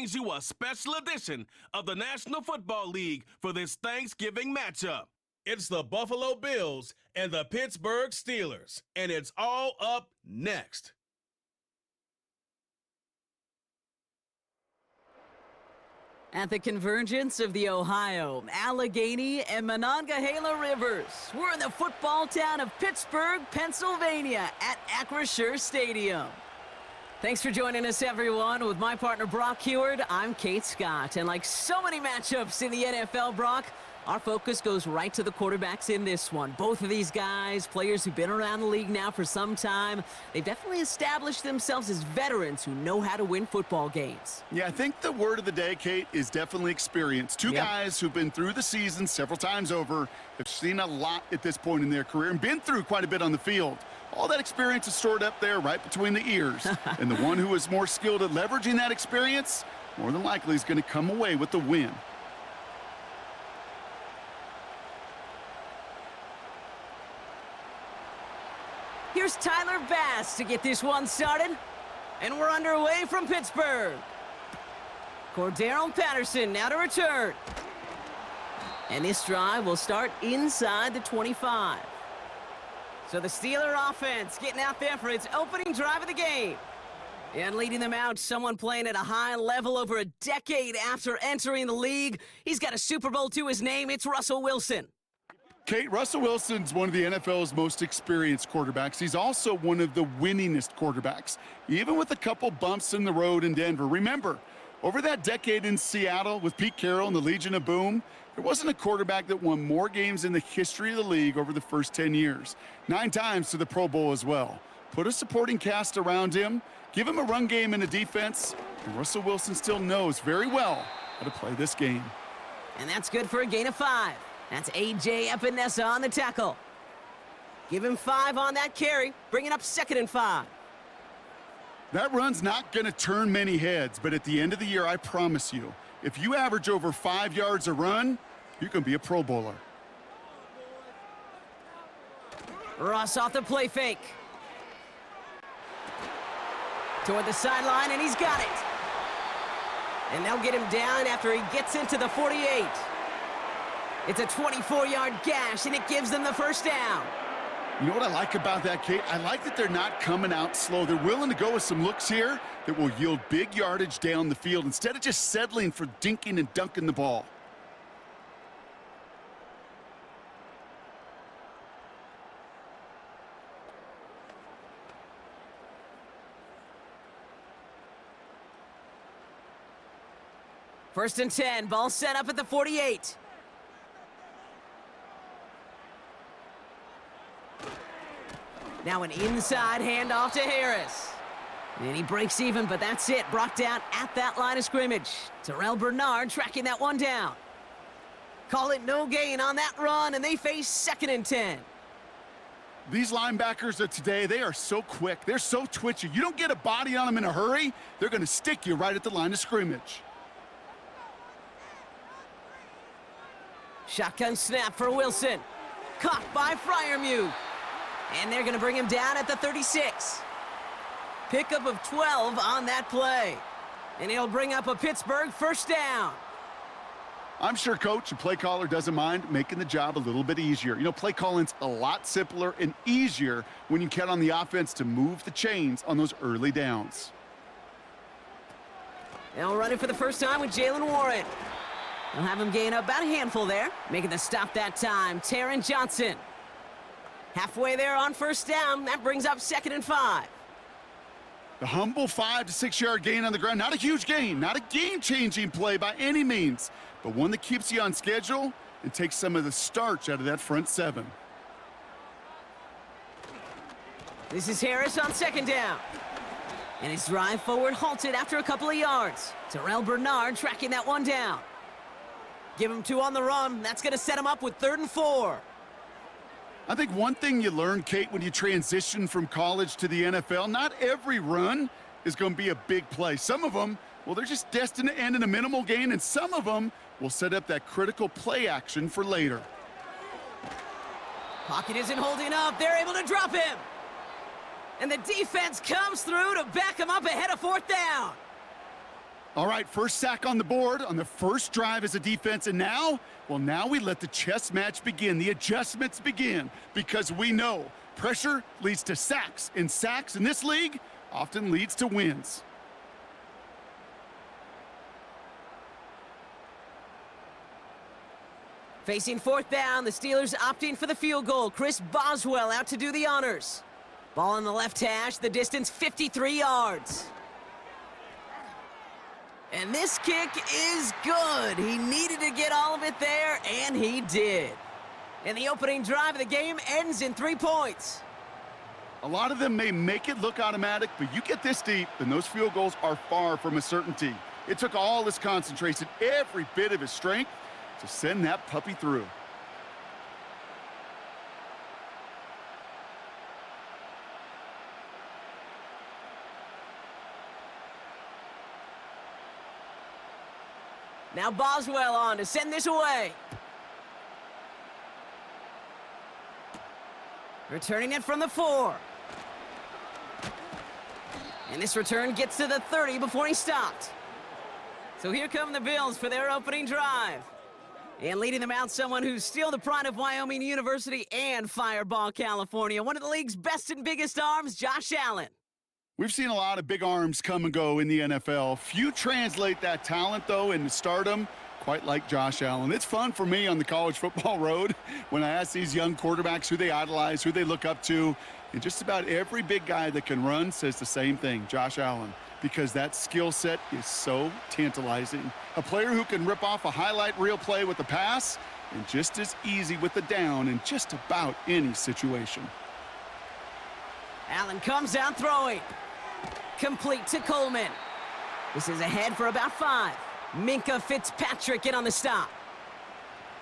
brings you a special edition of the National Football League for this Thanksgiving matchup. It's the Buffalo Bills and the Pittsburgh Steelers, and it's all up next. At the convergence of the Ohio, Allegheny, and Monongahela Rivers, we're in the football town of Pittsburgh, Pennsylvania at Acrisure Stadium. Thanks for joining us, everyone. With my partner, Brock Heward, I'm Kate Scott. And like so many matchups in the NFL, Brock, our focus goes right to the quarterbacks in this one. Both of these guys, players who've been around the league now for some time, they've definitely established themselves as veterans who know how to win football games. Yeah, I think the word of the day, Kate, is definitely experience. Two guys who've been through the season several times over, have seen a lot at this point in their career, and been through quite a bit on the field. All that experience is stored up there right between the ears. And the one who is more skilled at leveraging that experience, more than likely is going to come away with the win. Here's Tyler Bass to get this one started. And we're underway from Pittsburgh. Cordero Patterson now to return. And this drive will start inside the 25. So the Steeler offense getting out there for its opening drive of the game. And leading them out, someone playing at a high level over a decade after entering the league. He's got a Super Bowl to his name. It's Russell Wilson. Kate, Russell Wilson's one of the NFL's most experienced quarterbacks. He's also one of the winningest quarterbacks, even with a couple bumps in the road in Denver. Remember, over that decade in Seattle with Pete Carroll and the Legion of Boom, there wasn't a quarterback that won more games in the history of the league over the first 10 years. 9 times to the Pro Bowl as well. Put a supporting cast around him, give him a run game and a defense, and Russell Wilson still knows very well how to play this game. And that's good for a gain of 5. That's A.J. Epinesa on the tackle. Give him 5 on that carry, bringing up 2nd and 5. That run's not going to turn many heads, but at the end of the year, I promise you, if you average over 5 yards a run, you can be a Pro Bowler. Russ off the play fake. Toward the sideline, and he's got it. And they'll get him down after he gets into the 48. It's a 24-yard gash, and it gives them the first down. You know what I like about that, Kate? I like that they're not coming out slow. They're willing to go with some looks here that will yield big yardage down the field instead of just settling for dinking and dunking the ball. First and 10, ball set up at the 48. Now an inside handoff to Harris. And he breaks even, but that's it. Brought down at that line of scrimmage. Terrell Bernard tracking that one down. Call it no gain on that run, and they face 2nd and 10. These linebackers of today, they are so quick. They're so twitchy. You don't get a body on them in a hurry, they're going to stick you right at the line of scrimmage. Shotgun snap for Wilson. Caught by Freiermuth. And they're going to bring him down at the 36. Pickup of 12 on that play. And he'll bring up a Pittsburgh first down. I'm sure coach and play caller doesn't mind making the job a little bit easier. You know, play calling's a lot simpler and easier when you count on the offense to move the chains on those early downs. They'll run it for the first time with Jalen Warren. They'll have him gain about a handful there. Making the stop that time, Taron Johnson. Halfway there on first down. That brings up 2nd and 5. The humble 5 to 6 yard gain on the ground. Not a huge gain, not a game-changing play by any means, but one that keeps you on schedule and takes some of the starch out of that front 7. This is Harris on 2nd down. And his drive forward halted after a couple of yards. Terrell Bernard tracking that one down. Give him 2 on the run. That's going to set him up with 3rd and 4. I think one thing you learn, Kate, when you transition from college to the NFL, not every run is going to be a big play. Some of them, well, they're just destined to end in a minimal gain, and some of them will set up that critical play action for later. Pocket isn't holding up. They're able to drop him. And the defense comes through to back him up ahead of 4th down. All right, first sack on the board on the first drive as a defense, and now, well, now we let the chess match begin, the adjustments begin, because we know pressure leads to sacks, and sacks in this league often leads to wins. Facing fourth down, the Steelers opting for the field goal. Chris Boswell out to do the honors. Ball on the left hash, the distance 53 yards. And this kick is good. He needed to get all of it there, and he did. And the opening drive of the game ends in 3 points. A lot of them may make it look automatic, but you get this deep, and those field goals are far from a certainty. It took all his concentration, every bit of his strength, to send that puppy through. Now Boswell on to send this away. Returning it from the 4. And this return gets to the 30 before he stopped. So here come the Bills for their opening drive. And leading them out, someone who's still the pride of Wyoming University and Fireball, California. One of the league's best and biggest arms, Josh Allen. We've seen a lot of big arms come and go in the NFL. Few translate that talent, though, into stardom, quite like Josh Allen. It's fun for me on the college football road when I ask these young quarterbacks who they idolize, who they look up to. And just about every big guy that can run says the same thing, Josh Allen, because that skill set is so tantalizing. A player who can rip off a highlight reel play with the pass and just as easy with the down in just about any situation. Allen comes out throwing. Complete to Coleman. This is ahead for about 5. Minka Fitzpatrick in on the stop.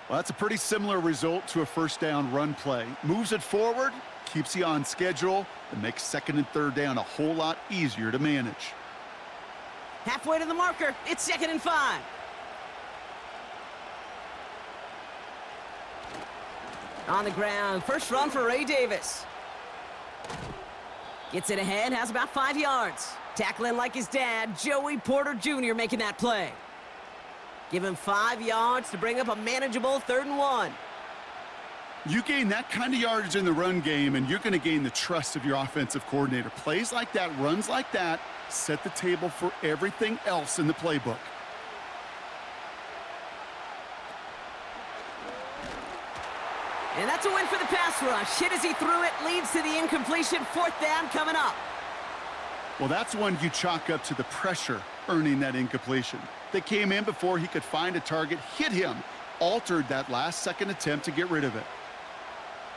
Well, that's a pretty similar result to a first down run play. Moves it forward, keeps you on schedule, and makes second and third down a whole lot easier to manage. Halfway to the marker, it's 2nd and 5. On the ground, first run for Ray Davis. Gets it ahead, has about 5 yards. Tackling like his dad, Joey Porter Jr. making that play. Give him 5 yards to bring up a manageable 3rd and 1. You gain that kind of yardage in the run game, and you're going to gain the trust of your offensive coordinator. Plays like that, runs like that, set the table for everything else in the playbook. And that's a win for the pass rush. Hit as he threw it, leads to the incompletion. 4th down coming up. Well, that's one you chalk up to the pressure earning that incompletion. They came in before he could find a target, hit him, altered that last-second attempt to get rid of it.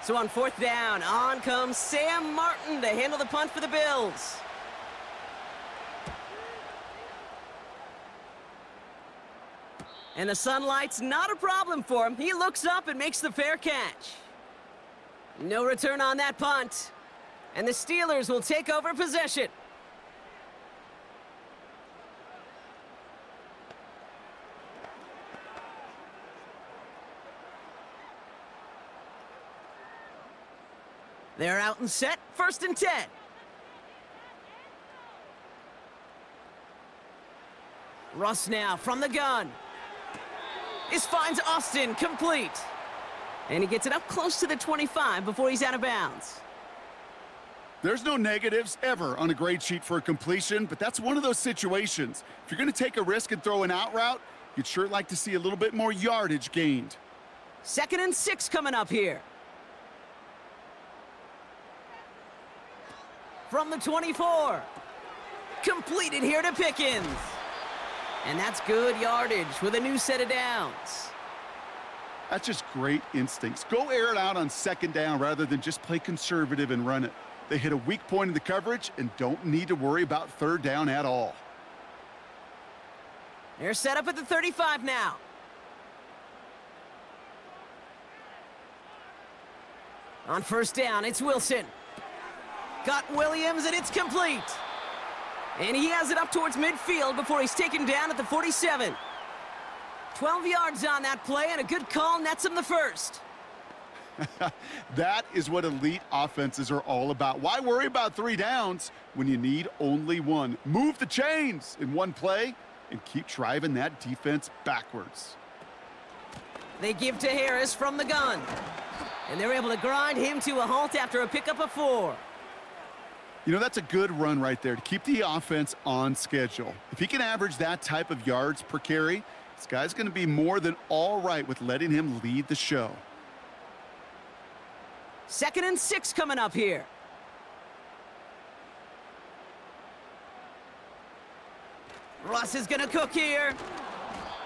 So on 4th down, on comes Sam Martin to handle the punt for the Bills. And the sunlight's not a problem for him. He looks up and makes the fair catch. No return on that punt. And the Steelers will take over possession. They're out and set, 1st and 10. Russ now from the gun. This finds Austin complete. And he gets it up close to the 25 before he's out of bounds. There's no negatives ever on a grade sheet for a completion, but that's one of those situations. If you're going to take a risk and throw an out route, you'd sure like to see a little bit more yardage gained. 2nd and 6 coming up here. From the 24. Completed here to Pickens. And that's good yardage with a new set of downs. That's just great instincts. Go air it out on 2nd down rather than just play conservative and run it. They hit a weak point in the coverage and don't need to worry about 3rd down at all. They're set up at the 35 now. On 1st down, it's Wilson. Got Williams, and it's complete. And he has it up towards midfield before he's taken down at the 47. 12 yards on that play, and a good call nets him the 1st. That is what elite offenses are all about. Why worry about 3 downs when you need only 1? Move the chains in one play, and keep driving that defense backwards. They give to Harris from the gun. And they're able to grind him to a halt after a pickup of 4. You know, that's a good run right there to keep the offense on schedule. If he can average that type of yards per carry, this guy's going to be more than all right with letting him lead the show. 2nd and 6 coming up here. Russ is going to cook here.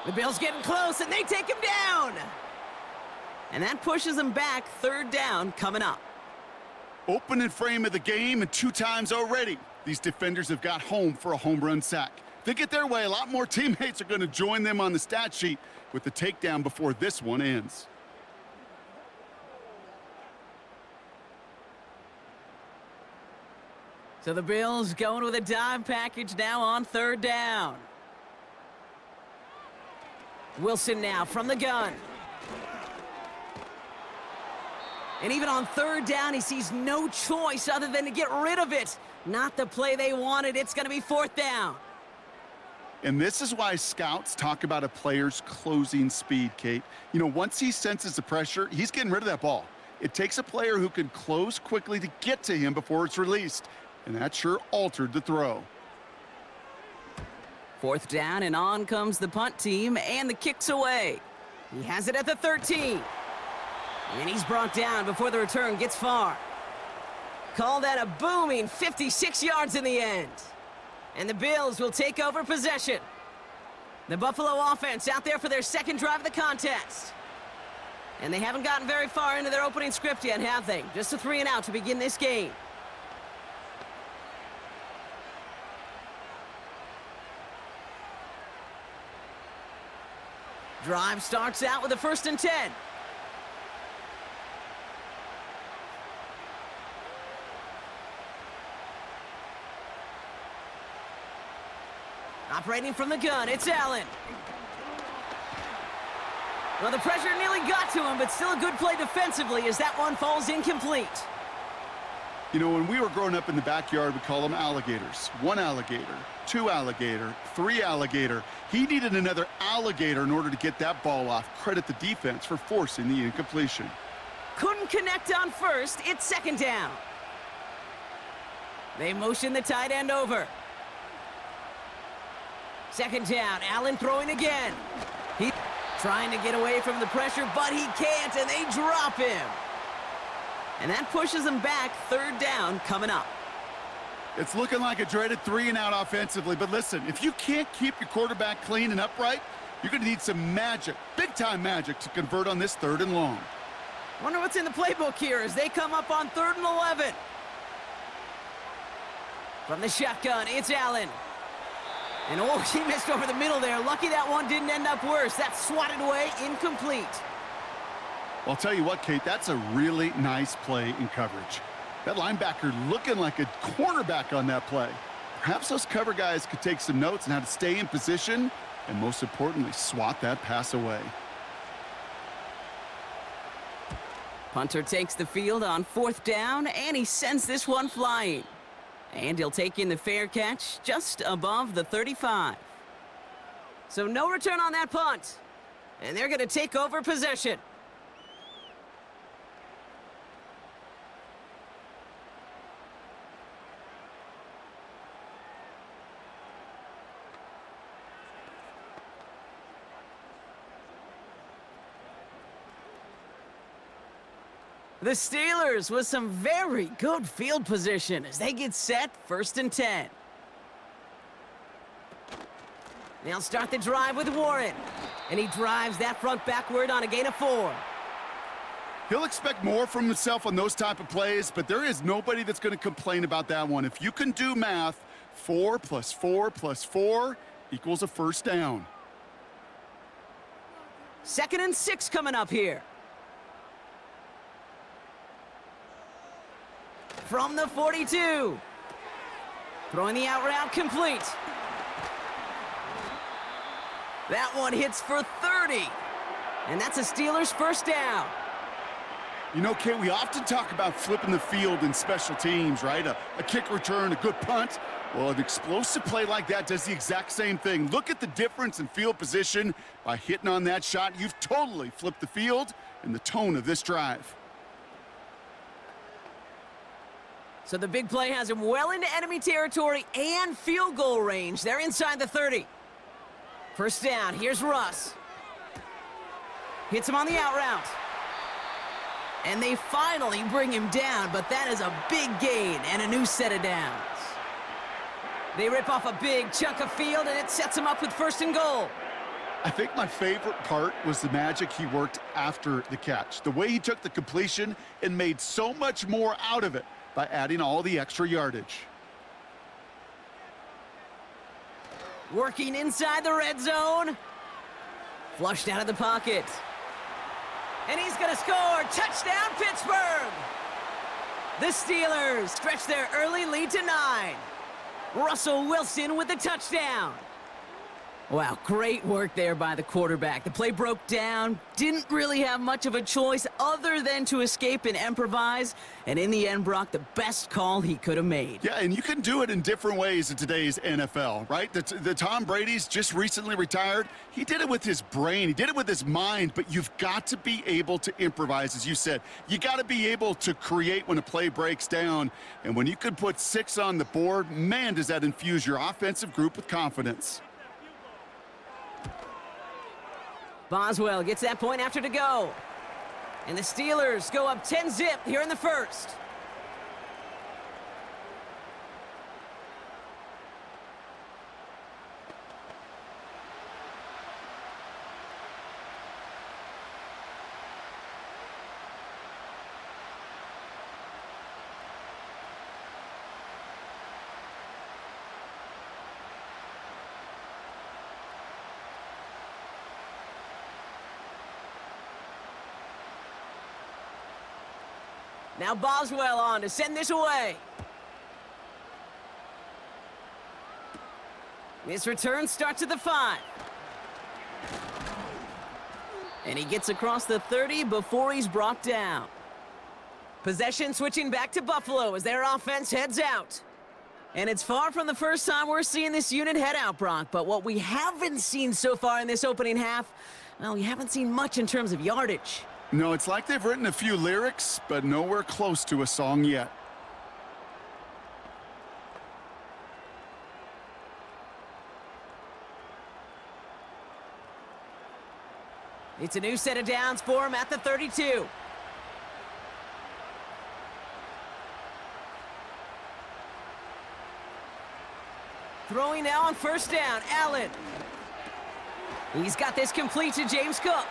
The Bills getting close, and they take him down. And that pushes them back. 3rd down coming up. Opening frame of the game, and 2 times already, these defenders have got home for a home run sack. If they get their way, a lot more teammates are going to join them on the stat sheet with the takedown before this one ends. So the Bills going with a dime package now on 3rd down. Wilson now from the gun. And even on 3rd down, he sees no choice other than to get rid of it. Not the play they wanted. It's going to be 4th down. And this is why scouts talk about a player's closing speed, Kate. You know, once he senses the pressure, he's getting rid of that ball. It takes a player who can close quickly to get to him before it's released. And that sure altered the throw. 4th down, and on comes the punt team, and the kick's away. He has it at the 13. And he's brought down before the return gets far. Call that a booming 56 yards in the end. And the Bills will take over possession. The Buffalo offense out there for their 2nd drive of the contest. And they haven't gotten very far into their opening script yet, have they? Just a 3 and out to begin this game. Drive starts out with a 1st and 10. Operating from the gun, it's Allen. Well, the pressure nearly got to him, but still a good play defensively as that one falls incomplete. You know, when we were growing up in the backyard, we call them alligators. 1 alligator, 2 alligator, 3 alligator. He needed another alligator in order to get that ball off. Credit the defense for forcing the incompletion. Couldn't connect on 1st. It's 2nd down. They motion the tight end over. 2nd down. Allen throwing again. He trying to get away from the pressure, but he can't, and they drop him. And that pushes them back. 3rd down coming up. It's looking like a dreaded 3 and out offensively, but listen, if you can't keep your quarterback clean and upright, you're going to need some magic, big-time magic, to convert on this 3rd and long. Wonder what's in the playbook here as they come up on 3rd and 11. From the shotgun, it's Allen. And oh, he missed over the middle there. Lucky that one didn't end up worse. That's swatted away, incomplete. Well, I'll tell you what, Kate, that's a really nice play in coverage. That linebacker looking like a cornerback on that play. Perhaps those cover guys could take some notes on how to stay in position and, most importantly, swat that pass away. Punter takes the field on 4th down, and he sends this one flying. And he'll take in the fair catch just above the 35. So no return on that punt. And they're going to take over possession. The Steelers with some very good field position as they get set, 1st and 10. They'll start the drive with Warren. And he drives that front backward on a gain of 4. He'll expect more from himself on those type of plays, but there is nobody that's going to complain about that one. If you can do math, 4 plus 4 plus 4 equals a 1st down. 2nd and 6 coming up here. From the 42. Throwing the out route complete. That one hits for 30. And that's a Steelers 1st down. You know, Kate, we often talk about flipping the field in special teams, right? A kick return, a good punt. Well, an explosive play like that does the exact same thing. Look at the difference in field position. By hitting on that shot, you've totally flipped the field and the tone of this drive. So the big play has him well into enemy territory and field goal range. They're inside the 30. First down, here's Russ. Hits him on the out route. And they finally bring him down, but that is a big gain and a new set of downs. They rip off a big chunk of field, and it sets him up with 1st and goal. I think my favorite part was the magic he worked after the catch. The way he took the completion and made so much more out of it by adding all the extra yardage. Working inside the red zone. Flushed out of the pocket. And he's going to score. Touchdown, Pittsburgh! The Steelers stretch their early lead to 9. Russell Wilson with the touchdown. Wow, great work there by the quarterback. The play broke down, didn't really have much of a choice other than to escape and improvise, and in the end, Brock, the best call he could have made. Yeah, and you can do it in different ways in today's NFL, right? The Tom Brady's just recently retired. He did it with his brain. He did it with his mind, but you've got to be able to improvise, as you said. You got to be able to create when a play breaks down, and when you can put 6 on the board, man, does that infuse your offensive group with confidence. Boswell gets that point after to go. And the Steelers go up 10-0 here in the first. Now Boswell on to send this away. This return starts at the 5. And he gets across the 30 before he's brought down. Possession switching back to Buffalo as their offense heads out. And it's far from the first time we're seeing this unit head out, Brock. But what we haven't seen so far in this opening half, well, we haven't seen much in terms of yardage. No, it's like they've written a few lyrics, but nowhere close to a song yet. It's a new set of downs for him at the 32. Throwing now on first down, Allen. He's got this complete to James Cook.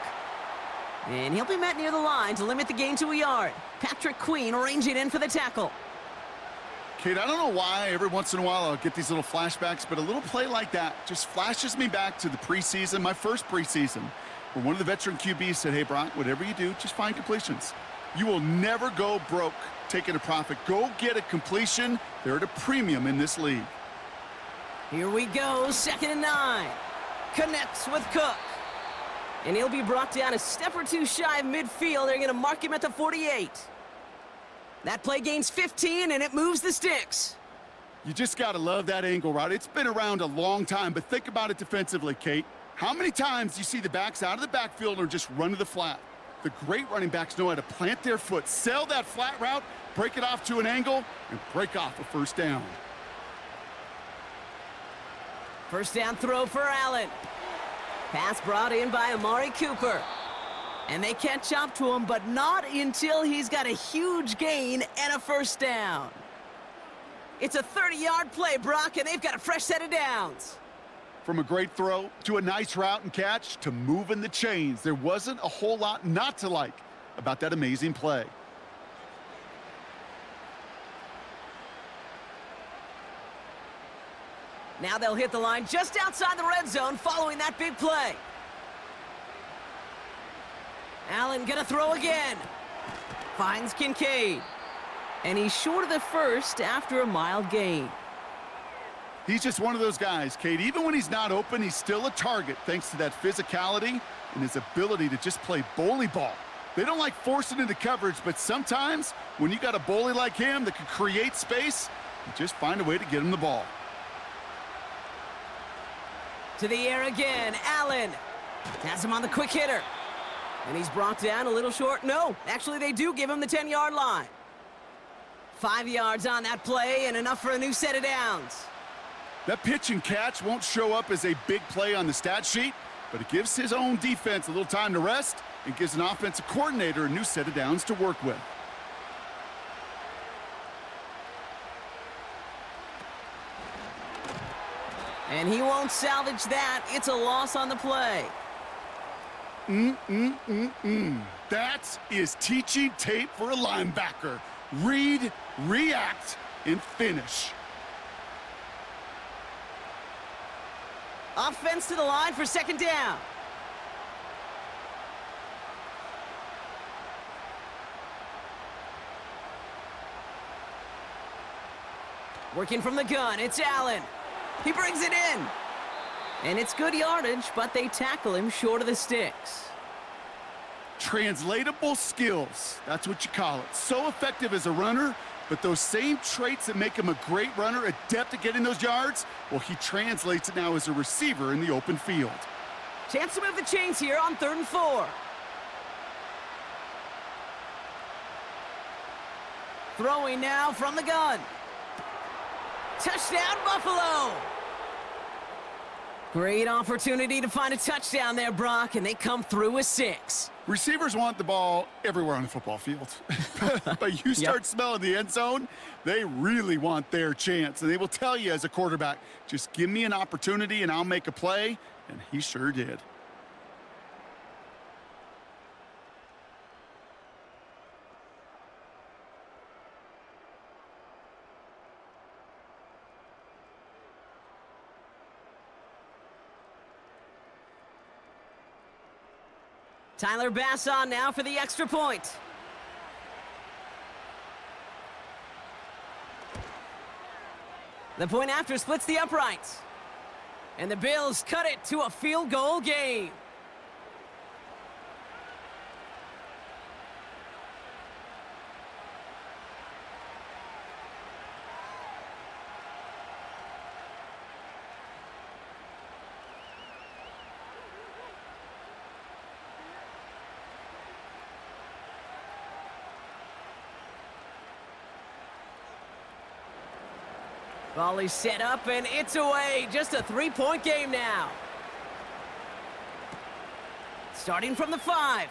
And he'll be met near the line to limit the gain to a yard. Patrick Queen arranging in for the tackle. Kate, I don't know why every once in a while I'll get these little flashbacks, but a little play like that just flashes me back to the preseason, my first preseason, where one of the veteran QBs said, hey, Brock, whatever you do, just find completions. You will never go broke taking a profit. Go get a completion. They're at a premium in this league. Here we go, 2nd and 9. Connects with Cook. And he'll be brought down a step or two shy of midfield. They're going to mark him at the 48. That play gains 15, and it moves the sticks. You just got to love that angle, right? It's been around a long time, but think about it defensively, Kate. How many times do you see the backs out of the backfield or just run to the flat? The great running backs know how to plant their foot, sell that flat route, break it off to an angle, and break off a first down. First down throw for Allen. Pass brought in by Amari Cooper. And they catch up to him, but not until he's got a huge gain and a first down. It's a 30-yard play, Brock, and they've got a fresh set of downs. From a great throw to a nice route and catch to moving the chains, there wasn't a whole lot not to like about that amazing play. Now they'll hit the line just outside the red zone following that big play. Allen gonna throw again. Finds Kincaid. And he's short of the first after a mild gain. He's just one of those guys, Kate. Even when he's not open, he's still a target thanks to that physicality and his ability to just play bully ball. They don't like forcing into coverage, but sometimes when you got a bully like him that can create space, you just find a way to get him the ball. To the air again, Allen. Has him on the quick hitter. And he's brought down a little short. No, actually they do give him the 10-yard line. 5 yards on that play and enough for a new set of downs. That pitch and catch won't show up as a big play on the stat sheet, but it gives his own defense a little time to rest and gives an offensive coordinator a new set of downs to work with. And he won't salvage that. It's a loss on the play. That is teaching tape for a linebacker. Read, react, and finish. Offense to the line for second down. Working from the gun, it's Allen. He brings it in. And it's good yardage, but they tackle him short of the sticks. Translatable skills, that's what you call it. So effective as a runner, but those same traits that make him a great runner, adept at getting those yards, well, he translates it now as a receiver in the open field. Chance to move the chains here on 3rd and 4. Throwing now from the gun. Touchdown, Buffalo! Great opportunity to find a touchdown there, Brock, and they come through with 6. Receivers want the ball everywhere on the football field. But you start smelling the end zone, they really want their chance. And they will tell you as a quarterback, just give me an opportunity and I'll make a play. And he sure did. Tyler Bass on now for the extra point. The point after splits the uprights. And the Bills cut it to a field goal game. Volley set up, and it's away. Just a 3-point game now. Starting from the 5.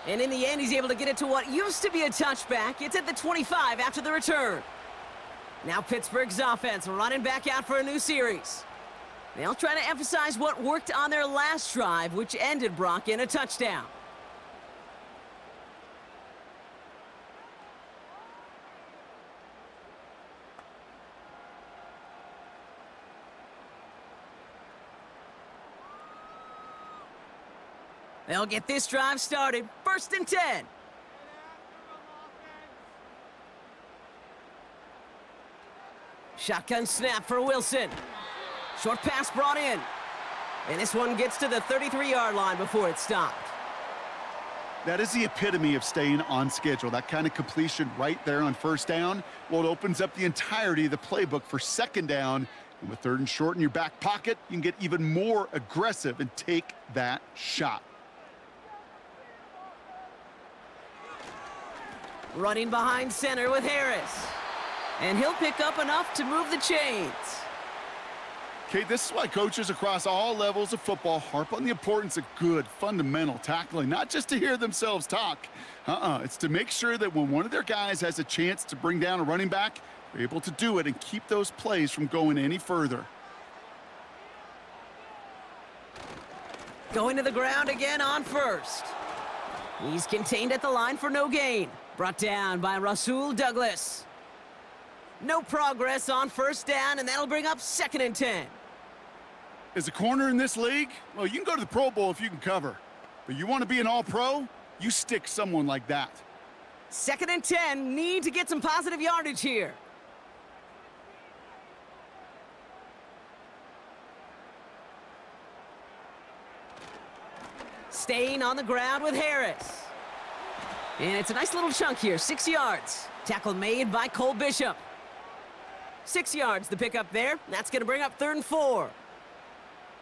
And in the end, he's able to get it to what used to be a touchback. It's at the 25 after the return. Now Pittsburgh's offense running back out for a new series. They'll try to emphasize what worked on their last drive, which ended, Brock, in a touchdown. They'll get this drive started. 1st and 10. Shotgun snap for Wilson. Short pass brought in. And this one gets to the 33-yard line before it's stopped. That is the epitome of staying on schedule. That kind of completion right there on 1st down. Well, it opens up the entirety of the playbook for 2nd down. And with 3rd and short in your back pocket, you can get even more aggressive and take that shot. Running behind center with Harris. And he'll pick up enough to move the chains. Okay, this is why coaches across all levels of football harp on the importance of good, fundamental tackling, not just to hear themselves talk. It's to make sure that when one of their guys has a chance to bring down a running back, they're able to do it and keep those plays from going any further. Going to the ground again on 1st. He's contained at the line for no gain. Brought down by Rasul Douglas. No progress on 1st down, and that'll bring up 2nd and 10. As a corner in this league, well, you can go to the Pro Bowl if you can cover. But you want to be an all-pro, you stick someone like that. 2nd and 10, need to get some positive yardage here. Staying on the ground with Harris. And it's a nice little chunk here, 6 yards. Tackle made by Cole Bishop. 6 yards the pick up there. That's going to bring up 3rd and 4.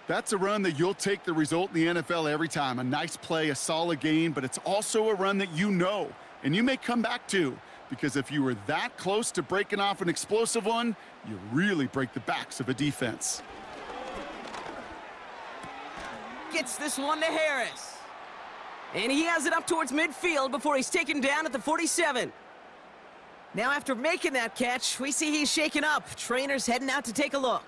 That's a run that you'll take the result in the NFL every time. A nice play, a solid gain, but it's also a run that you know, and you may come back to, because if you were that close to breaking off an explosive one, you really break the backs of a defense. Gets this one to Harris. And he has it up towards midfield before he's taken down at the 47. Now after making that catch, we see he's shaken up. Trainer's heading out to take a look.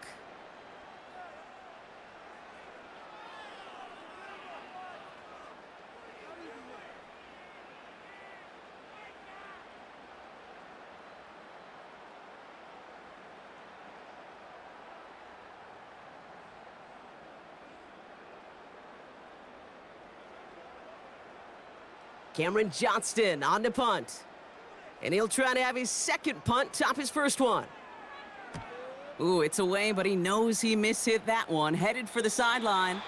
Cameron Johnston on the punt. And he'll try to have his second punt top his first one. Ooh, it's away, but he knows he mishit that one. Headed for the sideline.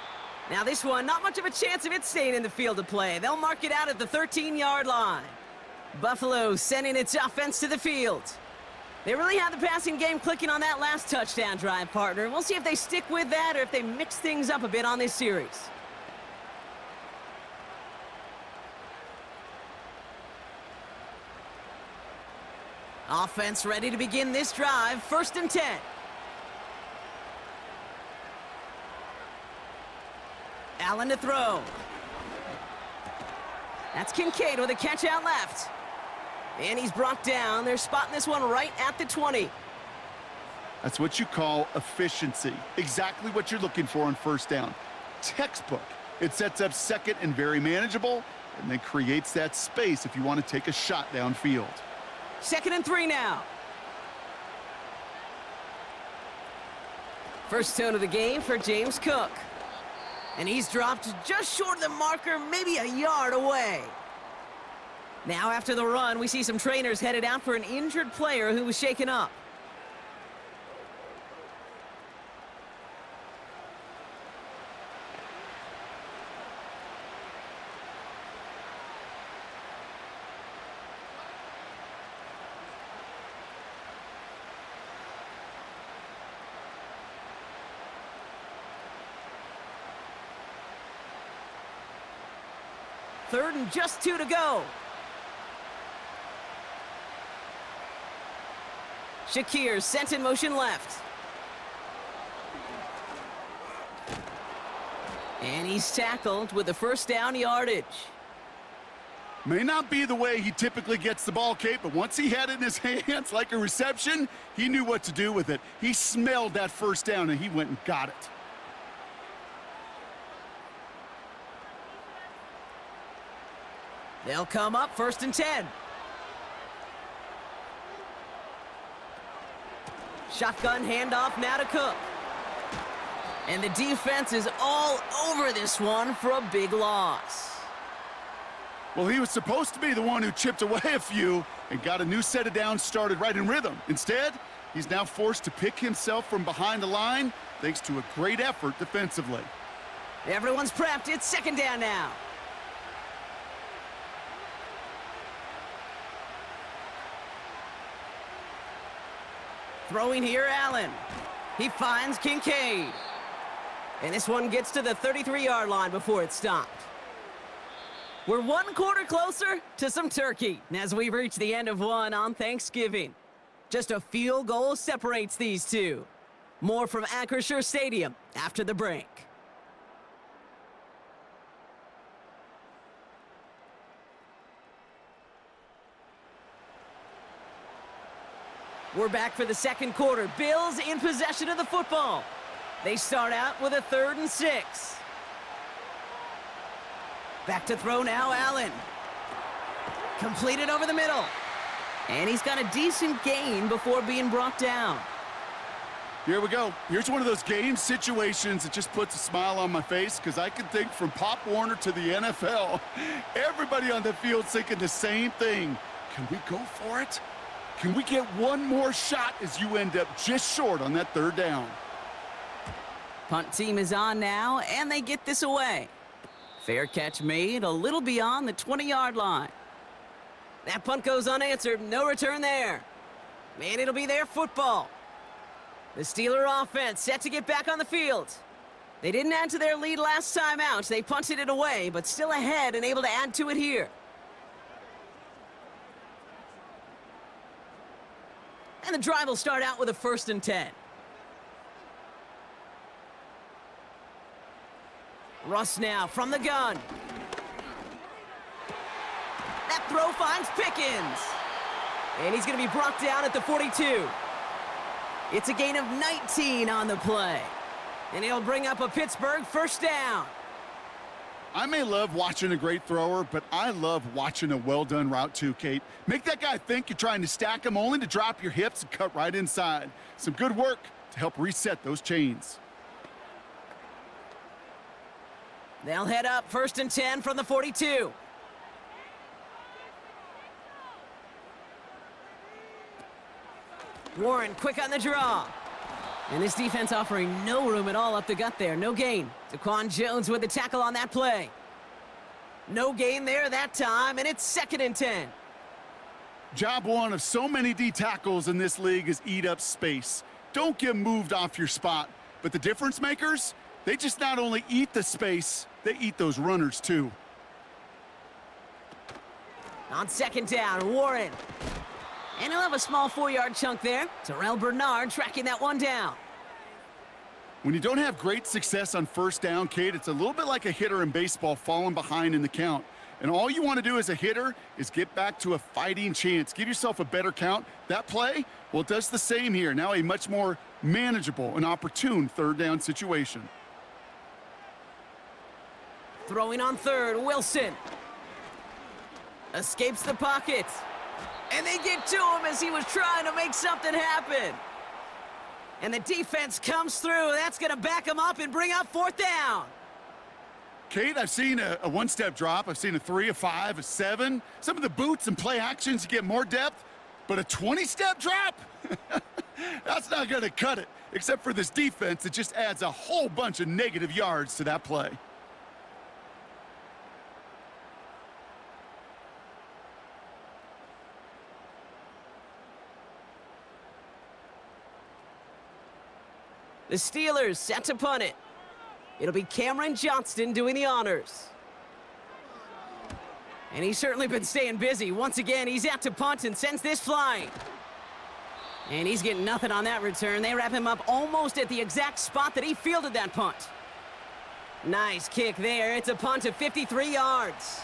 Now this one, not much of a chance of it staying in the field of play. They'll mark it out at the 13-yard line. Buffalo sending its offense to the field. They really had the passing game clicking on that last touchdown drive, partner. We'll see if they stick with that or if they mix things up a bit on this series. Offense ready to begin this drive. 1st and 10. Allen to throw. That's Kincaid with a catch out left. And he's brought down. They're spotting this one right at the 20. That's what you call efficiency. Exactly what you're looking for on 1st down. Textbook. It sets up 2nd and very manageable, and then creates that space if you want to take a shot downfield. 2nd and 3 now. First tone of the game for James Cook. And he's dropped just short of the marker, maybe a yard away. Now after the run, we see some trainers headed out for an injured player who was shaken up. Third and just 2 to go. Shakir sent in motion left. And he's tackled with the 1st down yardage. May not be the way he typically gets the ball, Kate, but once he had it in his hands like a reception, he knew what to do with it. He smelled that 1st down, and he went and got it. They'll come up 1st and 10. Shotgun handoff now to Cook. And the defense is all over this one for a big loss. Well, he was supposed to be the one who chipped away a few and got a new set of downs started right in rhythm. Instead, he's now forced to pick himself from behind the line thanks to a great effort defensively. Everyone's prepped. It's 2nd down now. Throwing here, Allen. He finds Kincaid. And this one gets to the 33-yard line before it's stopped. We're 1 quarter closer to some turkey as we reach the end of one on Thanksgiving. Just a field goal separates these two. More from Acrisure Stadium after the break. We're back for the 2nd quarter. Bills in possession of the football. They start out with a 3rd and 6. Back to throw now, Allen. Completed over the middle. And he's got a decent gain before being brought down. Here we go. Here's one of those game situations that just puts a smile on my face because I can think from Pop Warner to the NFL. Everybody on the field's thinking the same thing. Can we go for it? Can we get one more shot as you end up just short on that 3rd down? Punt team is on now, and they get this away. Fair catch made a little beyond the 20-yard line. That punt goes unanswered. No return there. And it'll be their football. The Steeler offense set to get back on the field. They didn't add to their lead last time out. They punted it away, but still ahead and able to add to it here. And the drive will start out with a 1st and 10. Russ now from the gun. That throw finds Pickens. And he's going to be brought down at the 42. It's a gain of 19 on the play. And he'll bring up a Pittsburgh 1st down. I may love watching a great thrower, but I love watching a well-done route too, Kate. Make that guy think you're trying to stack him only to drop your hips and cut right inside. Some good work to help reset those chains. They'll head up 1st and 10 from the 42. Warren quick on the draw. And this defense offering no room at all up the gut there. No gain. Daquan Jones with the tackle on that play. No gain there that time, and it's 2nd and 10. Job one of so many D tackles in this league is eat up space. Don't get moved off your spot. But the difference makers, they just not only eat the space, they eat those runners too. On 2nd down, Warren. And he'll have a small 4-yard chunk there. Terrell Bernard tracking that one down. When you don't have great success on 1st down, Kate, it's a little bit like a hitter in baseball falling behind in the count. And all you want to do as a hitter is get back to a fighting chance. Give yourself a better count. That play, well, it does the same here. Now a much more manageable and opportune 3rd down situation. Throwing on 3rd, Wilson. Escapes the pocket. And they get to him as he was trying to make something happen. And the defense comes through. That's going to back him up and bring up 4th down. Kate, I've seen a 1-step drop. I've seen a 3, a 5, a 7. Some of the boots and play actions to get more depth. But a 20-step drop? That's not going to cut it. Except for this defense, it just adds a whole bunch of negative yards to that play. The Steelers set to punt it. It'll be Cameron Johnston doing the honors. And he's certainly been staying busy. Once again, he's out to punt and sends this flying. And he's getting nothing on that return. They wrap him up almost at the exact spot that he fielded that punt. Nice kick there. It's a punt of 53 yards.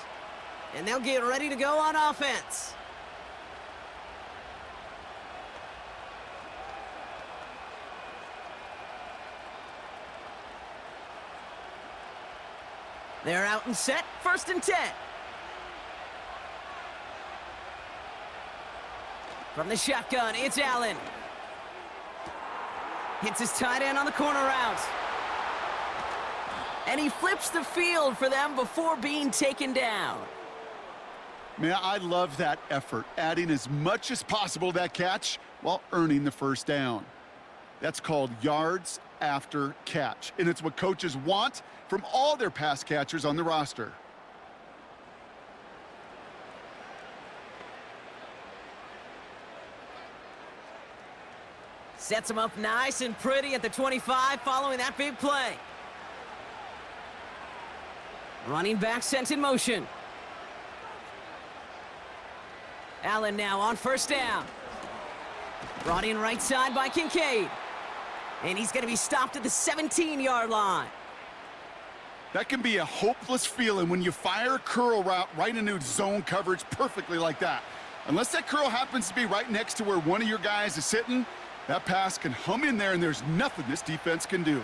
And they'll get ready to go on offense. They're out and set, 1st and 10. From the shotgun, it's Allen. Hits his tight end on the corner route. And he flips the field for them before being taken down. Man, I love that effort, adding as much as possible to that catch while earning the 1st down. That's called yards after catch, and it's what coaches want from all their pass catchers on the roster. Sets him up nice and pretty at the 25 following that big play. Running back sent in motion. Allen now on 1st down. Brought in right side by Kincaid. And he's going to be stopped at the 17-yard line. That can be a hopeless feeling when you fire a curl route right into zone coverage perfectly like that. Unless that curl happens to be right next to where one of your guys is sitting, that pass can hum in there and there's nothing this defense can do.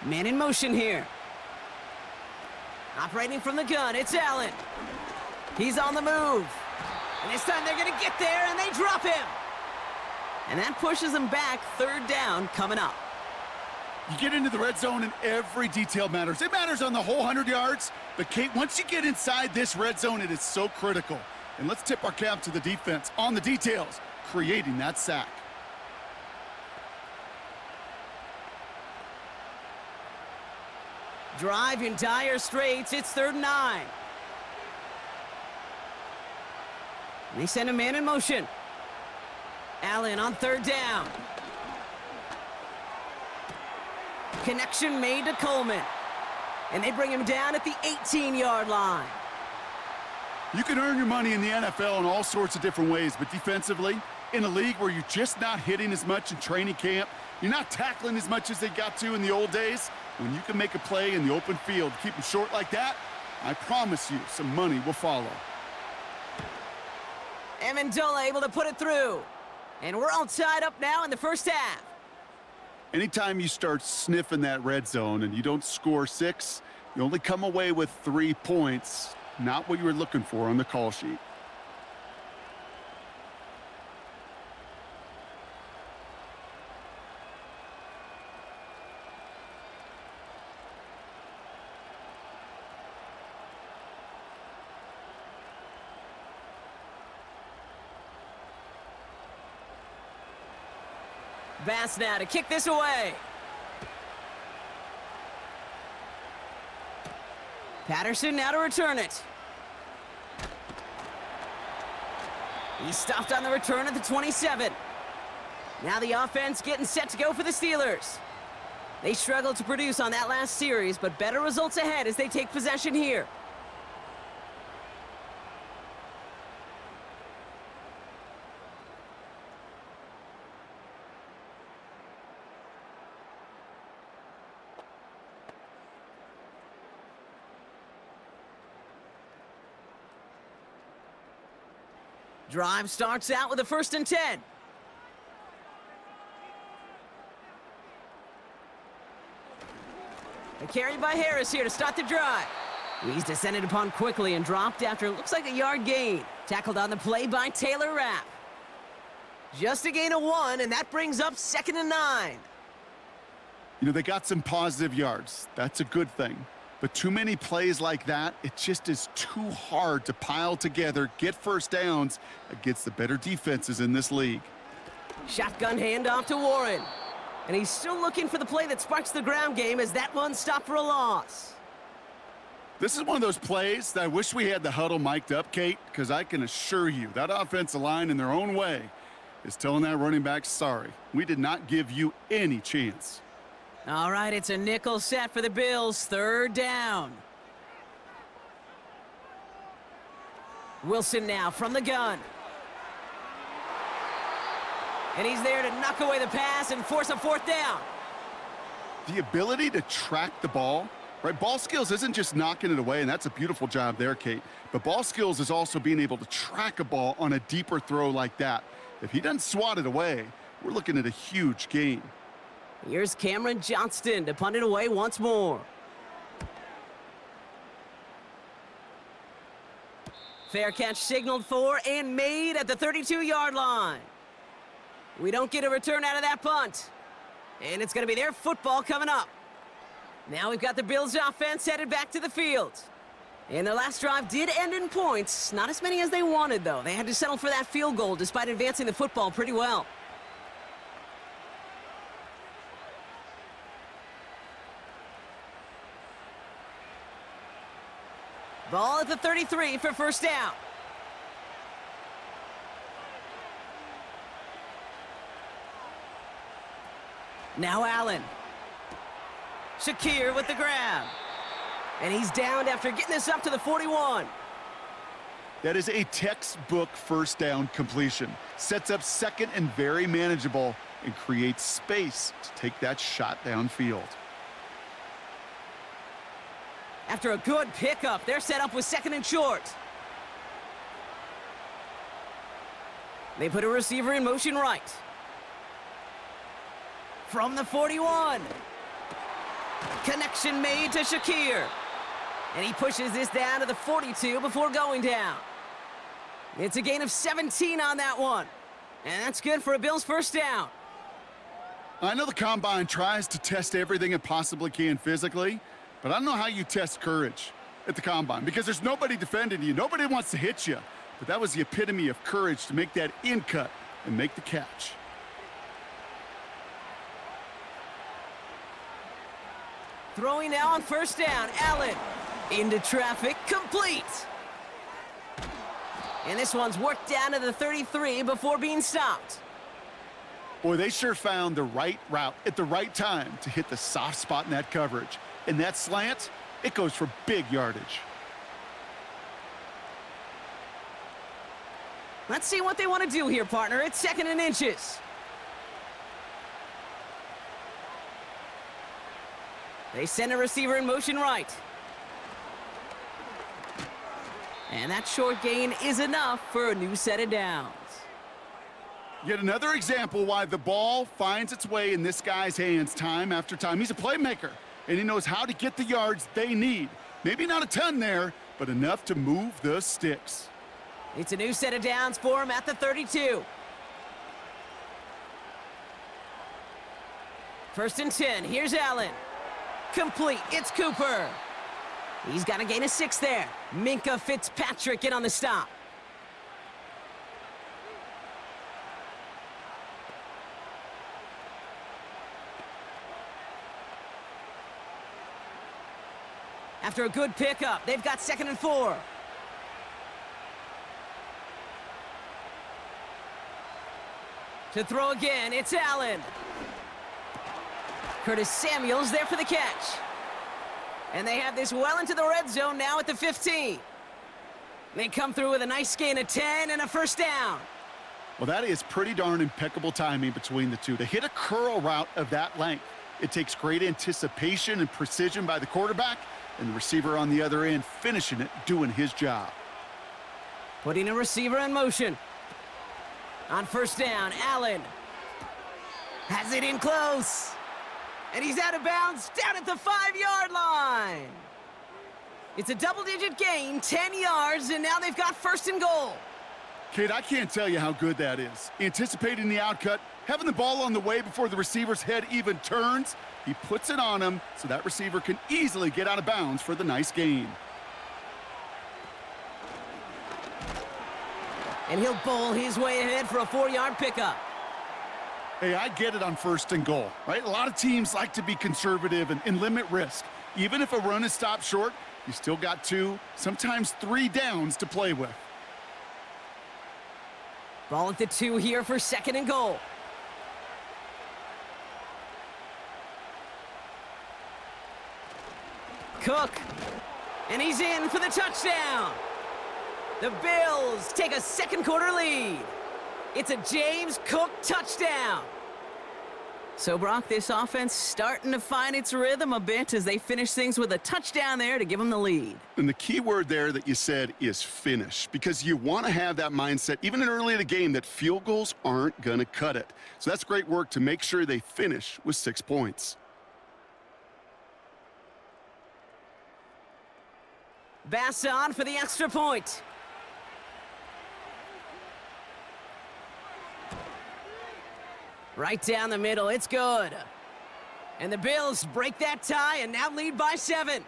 Man in motion here. Operating from the gun, it's Allen. He's on the move. And this time they're going to get there, and they drop him. And that pushes them back, 3rd down coming up. You get into the red zone, and every detail matters. It matters on the whole 100 yards. But, Kate, once you get inside this red zone, it is so critical. And let's tip our cap to the defense on the details, creating that sack. Drive in dire straits. It's 3rd and 9. They send a man in motion. Allen on third down. Connection made to Coleman. And they bring him down at the 18-yard line. You can earn your money in the NFL in all sorts of different ways, but defensively, in a league where you're just not hitting as much in training camp, you're not tackling as much as they got to in the old days, when you can make a play in the open field, keep them short like that, I promise you some money will follow. Amendola able to put it through. And we're all tied up now in the first half. Anytime you start sniffing that red zone and you don't score 6, you only come away with 3 points, not what you were looking for on the call sheet. Bass now to kick this away. Patterson now to return it. He stopped on the return at the 27. Now the offense getting set to go for the Steelers. They struggled to produce on that last series, but better results ahead as they take possession here. Drive starts out with a 1st and 10. A carry by Harris here to start the drive. He's descended upon quickly and dropped after it looks like a yard gain. Tackled on the play by Taylor Rapp. Just a gain of 1, and that brings up 2nd and 9. You know, they got some positive yards. That's a good thing. But too many plays like that, it just is too hard to pile together, get first downs against the better defenses in this league. Shotgun handoff to Warren. And he's still looking for the play that sparks the ground game as that one stopped for a loss. This is one of those plays that I wish we had the huddle mic'd up, Kate, because I can assure you that offensive line in their own way is telling that running back, sorry, we did not give you any chance. All right, it's a nickel set for the Bills. 3rd down. Wilson now from the gun. And he's there to knock away the pass and force a 4th down. The ability to track the ball, right? Ball skills isn't just knocking it away, and that's a beautiful job there, Kate. But ball skills is also being able to track a ball on a deeper throw like that. If he doesn't swat it away, we're looking at a huge gain. Here's Cameron Johnston to punt it away once more. Fair catch signaled for and made at the 32-yard line. We don't get a return out of that punt. And it's going to be their football coming up. Now we've got the Bills offense headed back to the field. And their last drive did end in points. Not as many as they wanted, though. They had to settle for that field goal despite advancing the football pretty well. Ball at the 33 for 1st down. Now Allen. Shakir with the grab. And he's downed after getting this up to the 41. That is a textbook 1st down completion. Sets up 2nd and very manageable and creates space to take that shot downfield. After a good pickup, they're set up with 2nd and short. They put a receiver in motion right. From the 41. Connection made to Shakir. And he pushes this down to the 42 before going down. It's a gain of 17 on that one. And that's good for a Bills 1st down. I know the Combine tries to test everything it possibly can physically, but I don't know how you test courage at the Combine because there's nobody defending you. Nobody wants to hit you. But that was the epitome of courage to make that in cut and make the catch. Throwing now on 1st down. Allen into traffic, complete. And this one's worked down to the 33 before being stopped. Boy, they sure found the right route at the right time to hit the soft spot in that coverage. And that slant, it goes for big yardage. Let's see what they want to do here, partner. It's 2nd and inches. They send a receiver in motion right. And that short gain is enough for a new set of downs. Yet another example why the ball finds its way in this guy's hands time after time. He's a playmaker, and he knows how to get the yards they need. Maybe not a ton there, but enough to move the sticks. It's a new set of downs for him at the 32. 1st and 10. Here's Allen. Complete. It's Cooper. He's got a gain of 6 there. Minkah Fitzpatrick in on the stop. After a good pickup, they've got 2nd and 4. To throw again, it's Allen. Curtis Samuel's there for the catch. And they have this well into the red zone now at the 15. They come through with a nice gain of 10 and a 1st down. Well, that is pretty darn impeccable timing between the two. To hit a curl route of that length, it takes great anticipation and precision by the quarterback, and the receiver on the other end finishing it, doing his job. Putting a receiver in motion. On 1st down, Allen has it in close. And he's out of bounds down at the 5-yard line. It's a double-digit gain, 10 yards, and now they've got 1st and goal. Kid, I can't tell you how good that is. Anticipating the outcut, having the ball on the way before the receiver's head even turns, he puts it on him so that receiver can easily get out of bounds for the nice gain. And he'll bowl his way ahead for a 4-yard pickup. Hey, I get it on 1st and goal, right? A lot of teams like to be conservative and limit risk. Even if a run is stopped short, you still got 2, sometimes 3 downs to play with. Ball at the 2 here for 2nd and goal. Cook. And he's in for the touchdown. The Bills take a 2nd quarter lead. It's a James Cook touchdown. So, Brock, this offense starting to find its rhythm a bit as they finish things with a touchdown there to give them the lead. And the key word there that you said is finish, because you want to have that mindset, even early in the game, that field goals aren't going to cut it. So that's great work to make sure they finish with 6 points. Bass on for the extra point. Right down the middle, it's good. And the Bills break that tie and now lead by 7.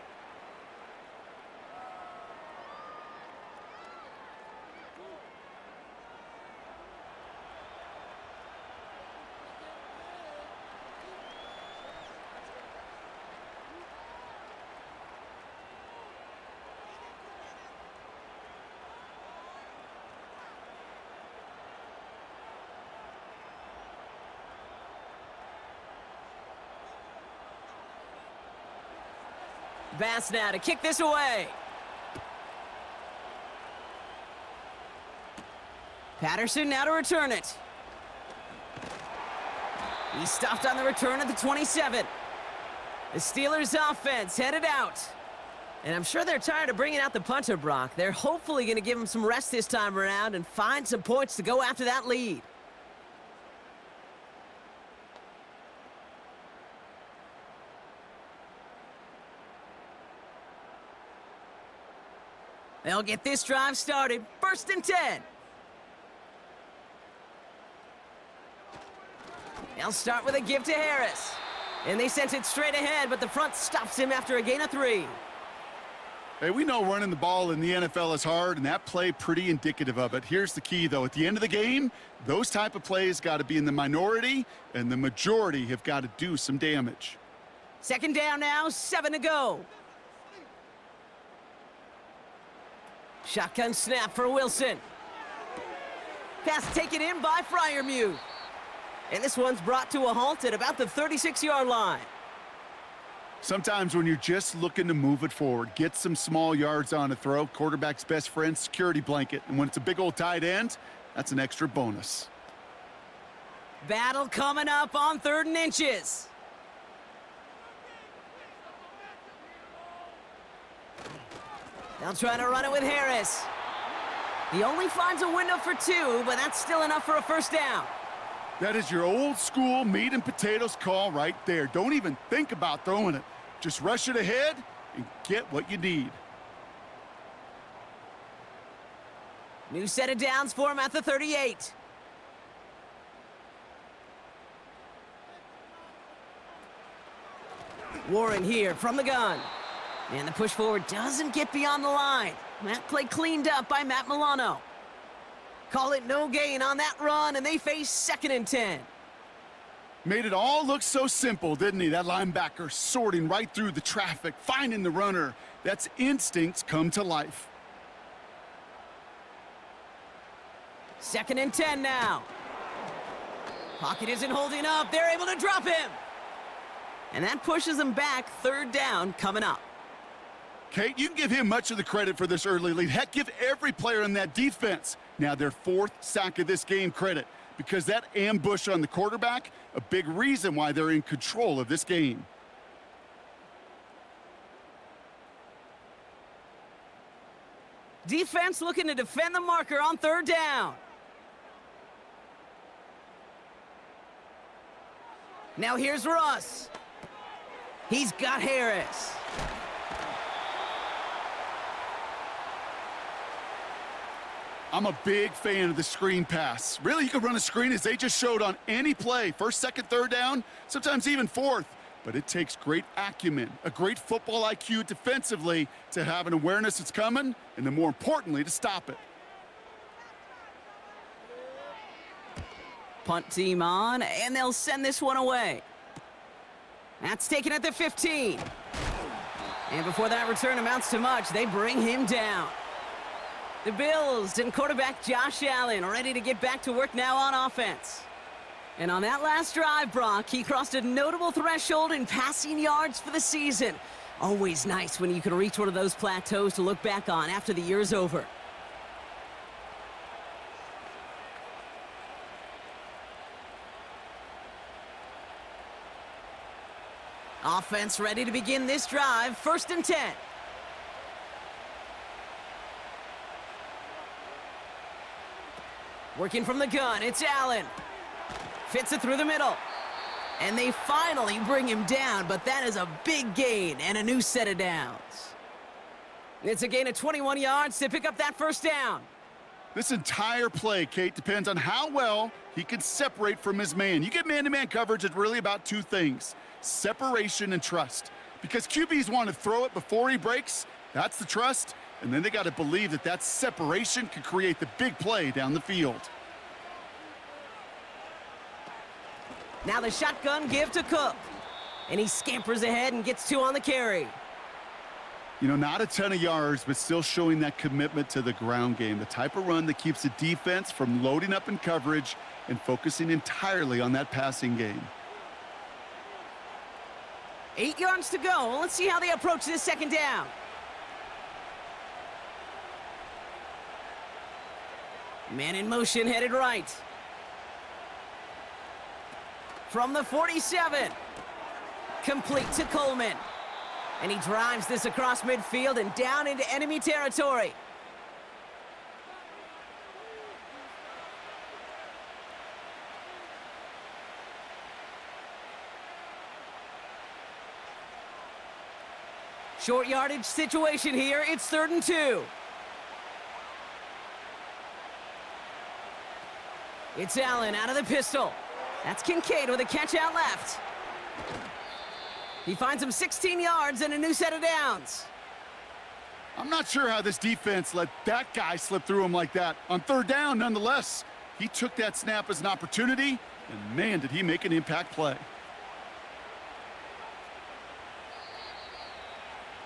Bass now to kick this away. Patterson now to return it. He stopped on the return at the 27. The Steelers offense headed out. And I'm sure they're tired of bringing out the punter, Brock. They're hopefully going to give him some rest this time around and find some points to go after that lead. They'll get this drive started. 1st and 10. They'll start with a give to Harris. And they sent it straight ahead, but the front stops him after a gain of 3. Hey, we know running the ball in the NFL is hard, and that play pretty indicative of it. Here's the key, though. At the end of the game, those type of plays got to be in the minority, and the majority have got to do some damage. 2nd down now, 7 to go. Shotgun snap for Wilson. Pass taken in by Freiermuth. And this one's brought to a halt at about the 36-yard line. Sometimes when you're just looking to move it forward, get some small yards on a throw, quarterback's best friend, security blanket. And when it's a big old tight end, that's an extra bonus. Battle coming up on 3rd and inches. They'll try to run it with Harris. He only finds a window for 2, but that's still enough for a first down. That is your old school meat and potatoes call right there. Don't even think about throwing it. Just rush it ahead and get what you need. New set of downs for him at the 38. Warren here from the gun. And the push forward doesn't get beyond the line. That play cleaned up by Matt Milano. Call it no gain on that run, and they face 2nd and 10. Made it all look so simple, didn't he? That linebacker sorting right through the traffic, finding the runner. That's instincts come to life. 2nd and 10 now. Pocket isn't holding up. They're able to drop him. And that pushes them back. 3rd down coming up. Kate, you can give him much of the credit for this early lead. Heck, give every player in that defense now their 4th sack of this game credit, because that ambush on the quarterback, a big reason why they're in control of this game. Defense looking to defend the marker on 3rd down. Now here's Russ. He's got Harris. I'm a big fan of the screen pass. Really, you can run a screen as they just showed on any play. 1st, 2nd, 3rd down, sometimes even 4th. But it takes great acumen, a great football IQ defensively to have an awareness it's coming, and then more importantly, to stop it. Punt team on, and they'll send this one away. That's taken at the 15. And before that return amounts to much, they bring him down. The Bills and quarterback Josh Allen ready to get back to work now on offense. And on that last drive, Brock, he crossed a notable threshold in passing yards for the season. Always nice when you can reach one of those plateaus to look back on after the year's over. Offense ready to begin this drive. 1st and 10. Working from the gun, it's Allen. Fits it through the middle. And they finally bring him down, but that is a big gain and a new set of downs. It's a gain of 21 yards to pick up that 1st down. This entire play, Kate, depends on how well he can separate from his man. You get man-to-man coverage, it's really about 2 things: separation and trust. Because QBs want to throw it before he breaks, that's the trust. And then they got to believe that that separation could create the big play down the field. Now the shotgun give to Cook. And he scampers ahead and gets 2 on the carry. You know, not a ton of yards, but still showing that commitment to the ground game. The type of run that keeps the defense from loading up in coverage and focusing entirely on that passing game. 8 yards to go. Let's see how they approach this 2nd down. Man in motion, headed right. From the 47. Complete to Coleman. And he drives this across midfield and down into enemy territory. Short yardage situation here. It's 3rd and 2. It's Allen out of the pistol. That's Kincaid with a catch out left. He finds him 16 yards and a new set of downs. I'm not sure how this defense let that guy slip through him like that. On 3rd down, nonetheless, he took that snap as an opportunity, and man, did he make an impact play.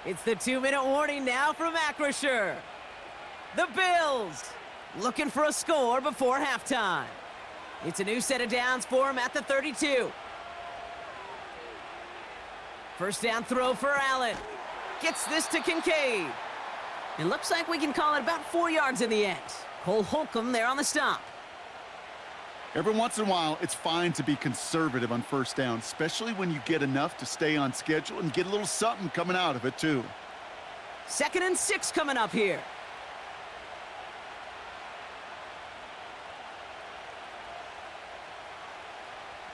It's the 2-minute warning now from Acrisure. The Bills looking for a score before halftime. It's a new set of downs for him at the 32. First down throw for Allen. Gets this to Kincaid. It looks like we can call it about 4 yards in the end. Cole Holcomb there on the stop. Every once in a while, it's fine to be conservative on first down, especially when you get enough to stay on schedule and get a little something coming out of it, too. 2nd and 6 coming up here.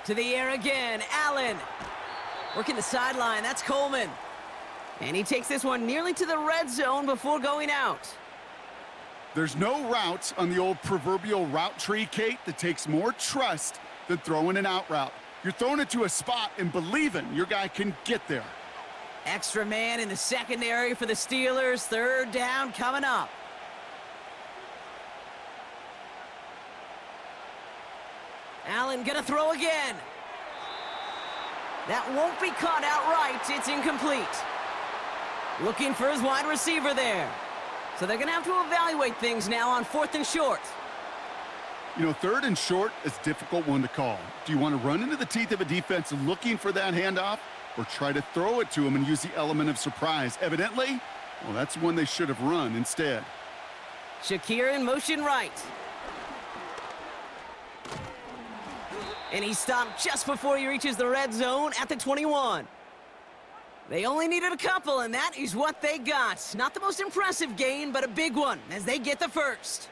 To the air again, Allen. Working the sideline, that's Coleman. And he takes this one nearly to the red zone before going out. There's no route on the old proverbial route tree, Kate, that takes more trust than throwing an out route. You're throwing it to a spot and believing your guy can get there. Extra man in the secondary for the Steelers. 3rd down coming up. Allen gonna throw again. That won't be caught outright. It's incomplete. Looking for his wide receiver there. So they're going to have to evaluate things now on 4th and short. You know, 3rd and short is a difficult one to call. Do you want to run into the teeth of a defense looking for that handoff, or try to throw it to him and use the element of surprise? Evidently, well, that's one they should have run instead. Shakir in motion right. And he stopped just before he reaches the red zone at the 21. They only needed a couple, and that is what they got. Not the most impressive gain, but a big one as they get the first.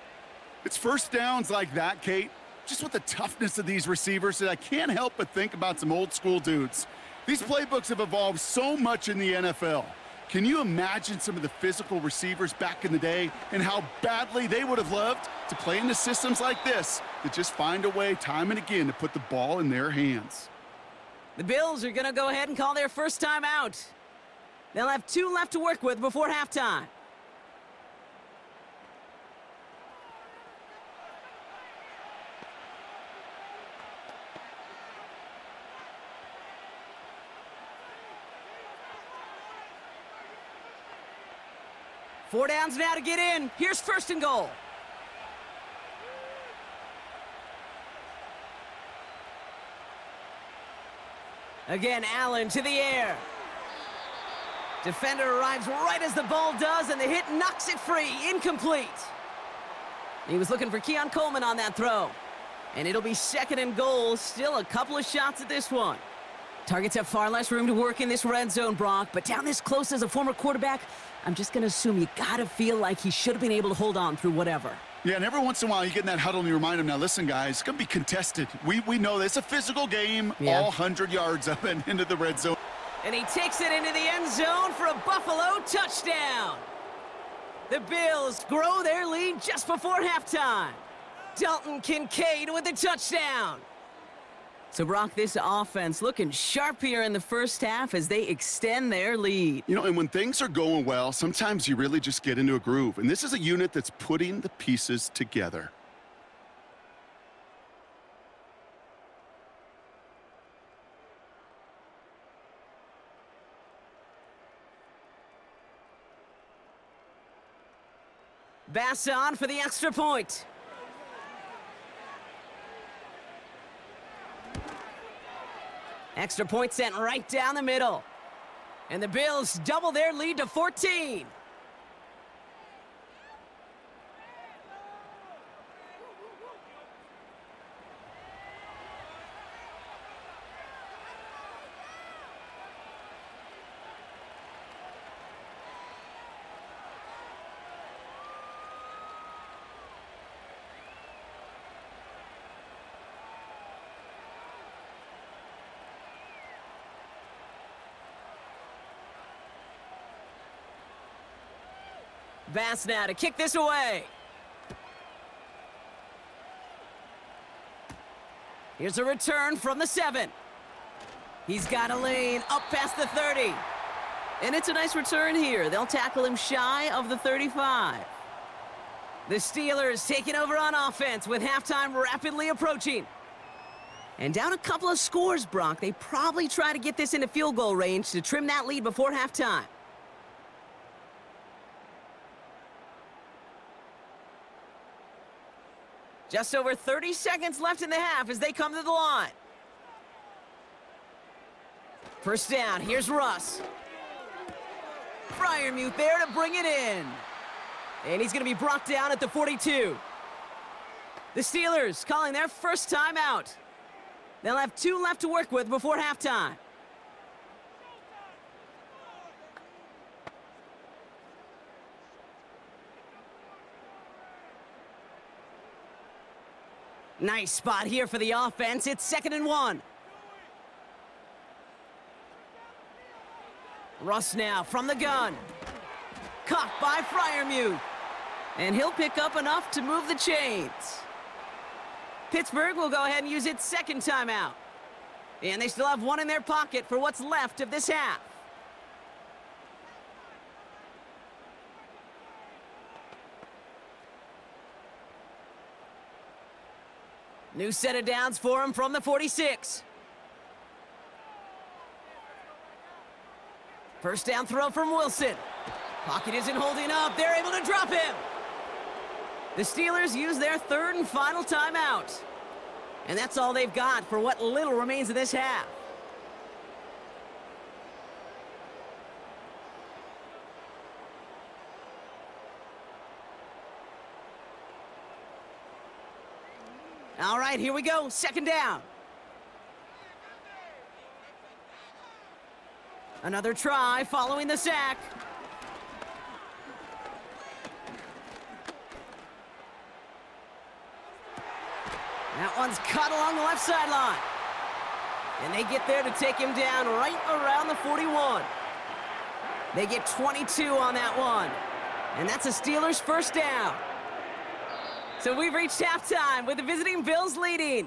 It's first downs like that, Kate, just with the toughness of these receivers, that I can't help but think about some old school dudes. These playbooks have evolved so much in the NFL. Can you imagine some of the physical receivers back in the day and how badly they would have loved to play into systems like this that just find a way time and again to put the ball in their hands? The Bills are going to go ahead and call their first time out. They'll have 2 left to work with before halftime. Four downs now to get in. Here's 1st and goal. Again, Allen to the air. Defender arrives right as the ball does, and the hit knocks it free. Incomplete. He was looking for Keon Coleman on that throw. And it'll be 2nd and goal. Still a couple of shots at this one. Targets have far less room to work in this red zone, Brock. But down this close as a former quarterback, I'm just going to assume you got to feel like he should have been able to hold on through whatever. Yeah, and every once in a while you get in that huddle and you remind them, now listen, guys, it's going to be contested. We know this. It's a physical game, all 100 yards up and into the red zone. And he takes it into the end zone for a Buffalo touchdown. The Bills grow their lead just before halftime. Dalton Kincaid with the touchdown. So, Brock, this offense looking sharp here in the first half as they extend their lead. You know, and when things are going well, sometimes you really just get into a groove. And this is a unit that's putting the pieces together. Bass on for the extra point. Extra point sent right down the middle. And the Bills double their lead to 14. Bass now to kick this away. Here's a return from the 7. He's got a lane up past the 30. And it's a nice return here. They'll tackle him shy of the 35. The Steelers taking over on offense with halftime rapidly approaching. And down a couple of scores, Brock. They probably try to get this into field goal range to trim that lead before halftime. Just over 30 seconds left in the half as they come to the line. First down, here's Russ. Freiermuth there to bring it in. And he's going to be brought down at the 42. The Steelers calling their first timeout. They'll have 2 left to work with before halftime. Nice spot here for the offense. It's 2nd and 1. Russ now from the gun. Caught by Freiermuth. And he'll pick up enough to move the chains. Pittsburgh will go ahead and use its second timeout. And they still have 1 in their pocket for what's left of this half. New set of downs for him from the 46. First down throw from Wilson. Pocket isn't holding up. They're able to drop him. The Steelers use their 3rd and final timeout. And that's all they've got for what little remains of this half. All right, here we go. 2nd down. Another try following the sack. That one's cut along the left sideline. And they get there to take him down right around the 41. They get 22 on that one. And that's a Steelers first down. So we've reached halftime with the visiting Bills leading.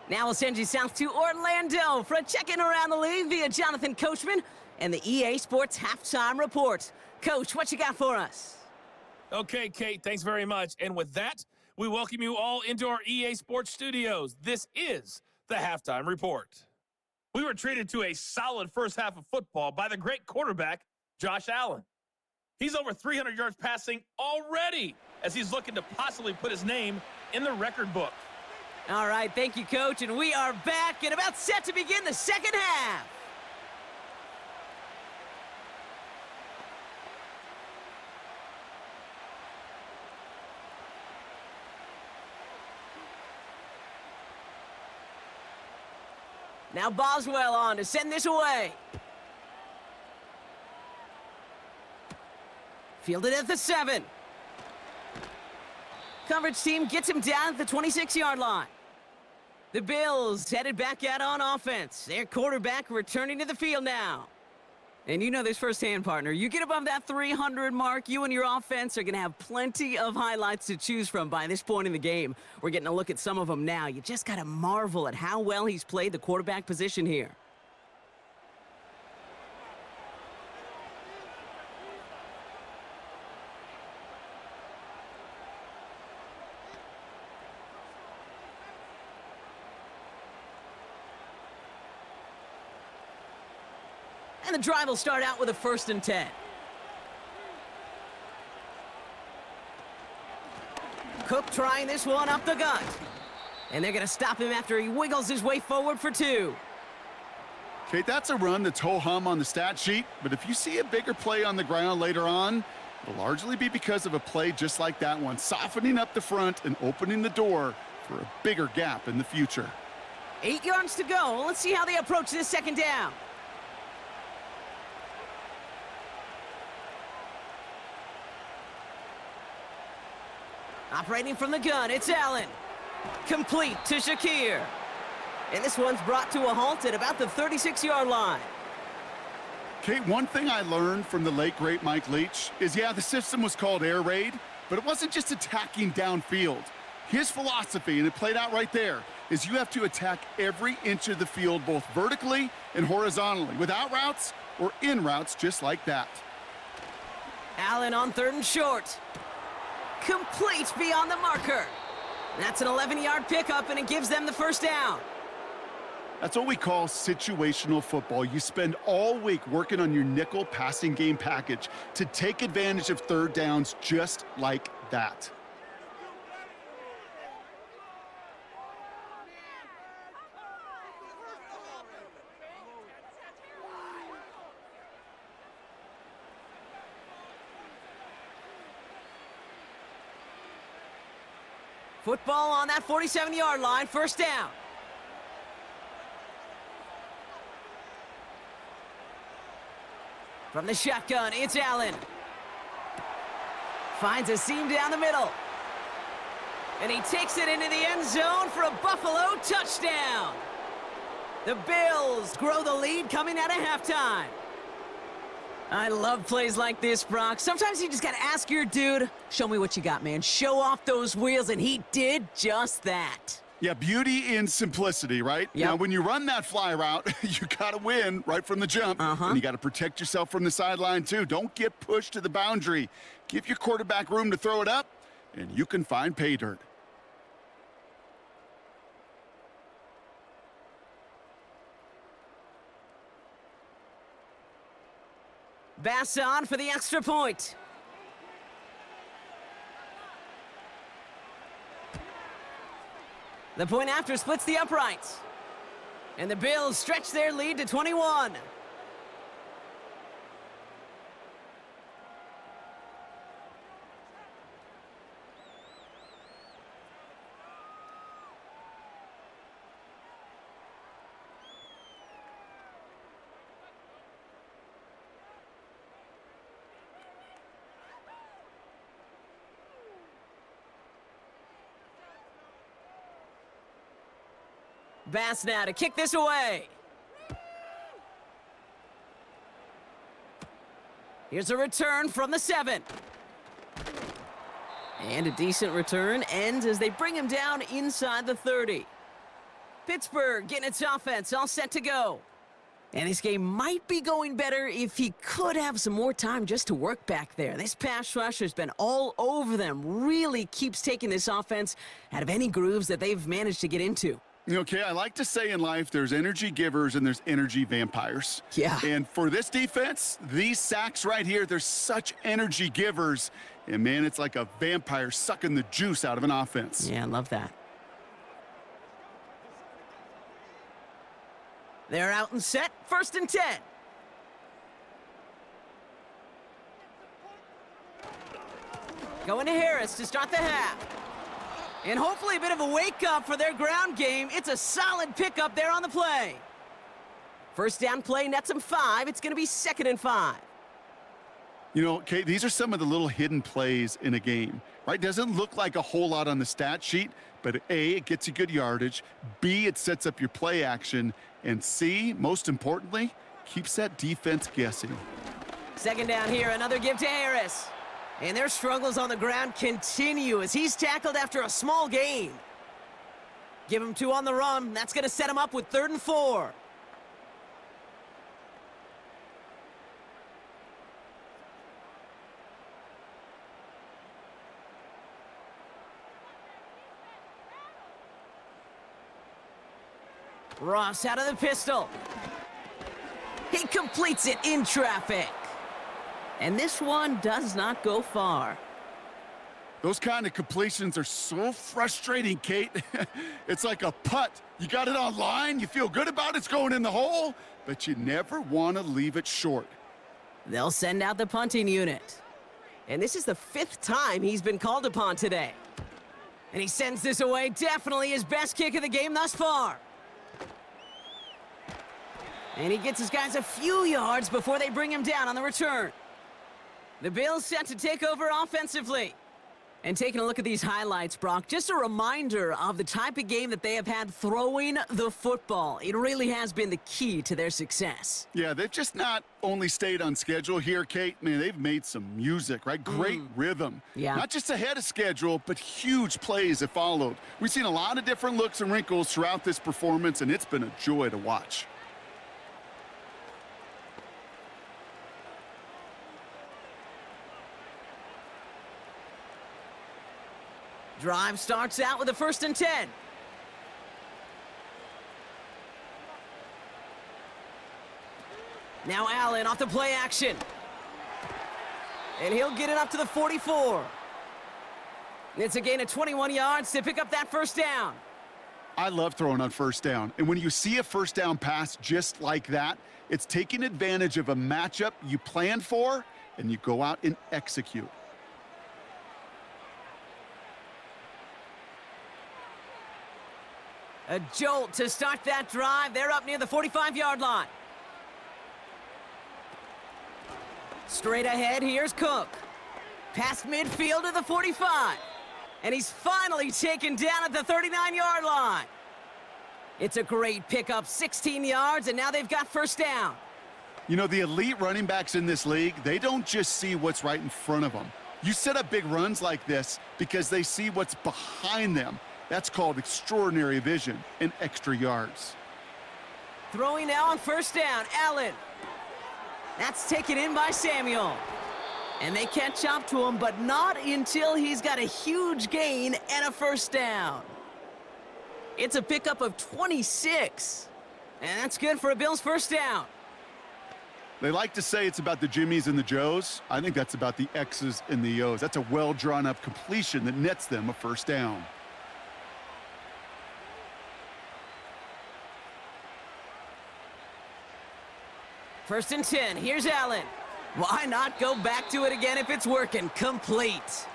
Now we'll send you south to Orlando for a check-in around the league via Jonathan Coachman and the EA Sports Halftime Report. Coach, what you got for us? Okay, Kate, thanks very much. And with that, we welcome you all into our EA Sports studios. This is the Halftime Report. We were treated to a solid first half of football by the great quarterback, Josh Allen. He's over 300 yards passing already as he's looking to possibly put his name in the record book. All right, thank you, Coach, and we are back and about set to begin the second half. Now Boswell on to send this away. Fielded at the 7. Coverage team gets him down at the 26-yard line. The Bills headed back out on offense. Their quarterback returning to the field now. And you know this firsthand, partner. You get above that 300 mark, you and your offense are going to have plenty of highlights to choose from by this point in the game. We're getting a look at some of them now. You just got to marvel at how well he's played the quarterback position here. And the drive will start out with a 1st and 10. Cook trying this one up the gut. And they're going to stop him after he wiggles his way forward for 2. Kate, that's a run that's ho-hum on the stat sheet, but if you see a bigger play on the ground later on, it'll largely be because of a play just like that one, softening up the front and opening the door for a bigger gap in the future. 8 yards to go. Let's see how they approach this second down. Operating from the gun, it's Allen. Complete to Shakir. And this one's brought to a halt at about the 36-yard line. Kate, one thing I learned from the late, great Mike Leach is, yeah, the system was called air raid, but it wasn't just attacking downfield. His philosophy, and it played out right there, is you have to attack every inch of the field, both vertically and horizontally, with out routes or in routes just like that. Allen on 3rd and short. Complete beyond the marker. That's an 11-yard pickup, and it gives them the first down. That's what we call situational football. You spend all week working on your nickel passing game package to take advantage of 3rd downs just like that. Football on that 47-yard line, first down. From the shotgun, it's Allen. Finds a seam down the middle. And he takes it into the end zone for a Buffalo touchdown. The Bills grow the lead coming out of halftime. I love plays like this, Brock. Sometimes you just got to ask your dude, show me what you got, man. Show off those wheels, and he did just that. Yeah, beauty in simplicity, right? Yep. Now, when you run that fly route, you got to win right from the jump. And you got to protect yourself from the sideline, too. Don't get pushed to the boundary. Give your quarterback room to throw it up, and you can find pay dirt. Bass on for the extra point. The point after splits the uprights. And the Bills stretch their lead to 21. Bass now to kick this away. Here's a return from the 7. And a decent return ends as they bring him down inside the 30. Pittsburgh getting its offense all set to go. And this game might be going better if he could have some more time just to work back there. This pass rush has been all over them. Really keeps taking this offense out of any grooves that they've managed to get into. Okay, I like to say in life there's energy givers and there's energy vampires. Yeah. And for this defense, these sacks right here, they're such energy givers. And, man, it's like a vampire sucking the juice out of an offense. Yeah, I love that. They're out and set, 1st and 10. Going to Harris to start the half. And hopefully a bit of a wake-up for their ground game. It's a solid pickup there on the play. First down play nets them 5. It's going to be 2nd and 5. You know, Kate, these are some of the little hidden plays in a game, right? Doesn't look like a whole lot on the stat sheet, but A, it gets you good yardage. B, it sets up your play action. And C, most importantly, keeps that defense guessing. 2nd down here, another give to Harris. And their struggles on the ground continue as he's tackled after a small gain. Give him 2 on the run. That's going to set him up with 3rd and 4. Ross out of the pistol. He completes it in traffic. And this one does not go far. Those kind of completions are so frustrating, Kate. It's like a putt. You got it on line, you feel good about it's going in the hole, but you never want to leave it short. They'll send out the punting unit. And this is the 5th time he's been called upon today. And he sends this away, definitely his best kick of the game thus far. And he gets his guys a few yards before they bring him down on the return. The Bills set to take over offensively. And taking a look at these highlights, Brock, just a reminder of the type of game that they have had throwing the football. It really has been the key to their success. Yeah, they've just not only stayed on schedule here, Kate. Man, they've made some music, right? Great rhythm. Yeah. Not just ahead of schedule, but huge plays have followed. We've seen a lot of different looks and wrinkles throughout this performance, and it's been a joy to watch. Drive starts out with a 1st and 10. Now Allen off the play action. And he'll get it up to the 44. It's a gain of 21 yards to pick up that 1st down. I love throwing on 1st down. And when you see a 1st down pass just like that, it's taking advantage of a matchup you planned for, and you go out and execute. A jolt to start that drive. They're up near the 45-yard line. Straight ahead, here's Cook. Past midfield to the 45. And he's finally taken down at the 39-yard line. It's a great pickup, 16 yards, and now they've got first down. You know, the elite running backs in this league, they don't just see what's right in front of them. You set up big runs like this because they see what's behind them. That's called extraordinary vision and extra yards. Throwing now on first down, Allen. That's taken in by Samuel. And they catch up to him, but not until he's got a huge gain and a first down. It's a pickup of 26. And that's good for a Bills first down. They like to say it's about the Jimmies and the Joes. I think that's about the X's and the O's. That's a well-drawn-up completion that nets them a first down. First and 10, here's Allen. Why not go back to it again if it's working? Complete.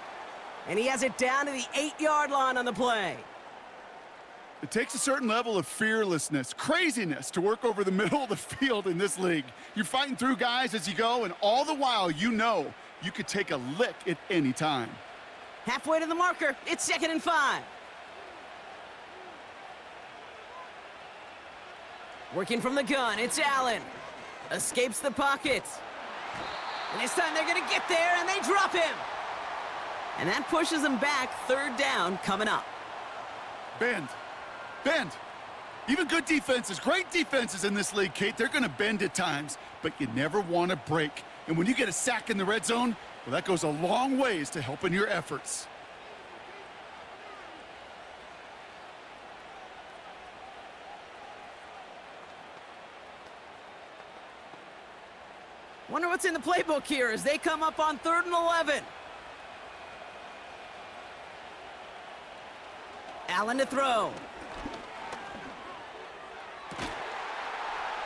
And he has it down to the 8-yard line on the play. It takes a certain level of fearlessness, craziness to work over the middle of the field in this league. You're fighting through guys as you go, and all the while you know you could take a lick at any time. Halfway to the marker, it's 2nd and 5. Working from the gun, it's Allen. Escapes the pocket. And this time they're going to get there, and they drop him. And that pushes them back. 3rd down coming up. Bend. Bend. Even good defenses, great defenses in this league, Kate, they're going to bend at times, but you never want to break. And when you get a sack in the red zone, well, that goes a long ways to helping your efforts. Wonder what's in the playbook here as they come up on 3rd and 11. Allen to throw.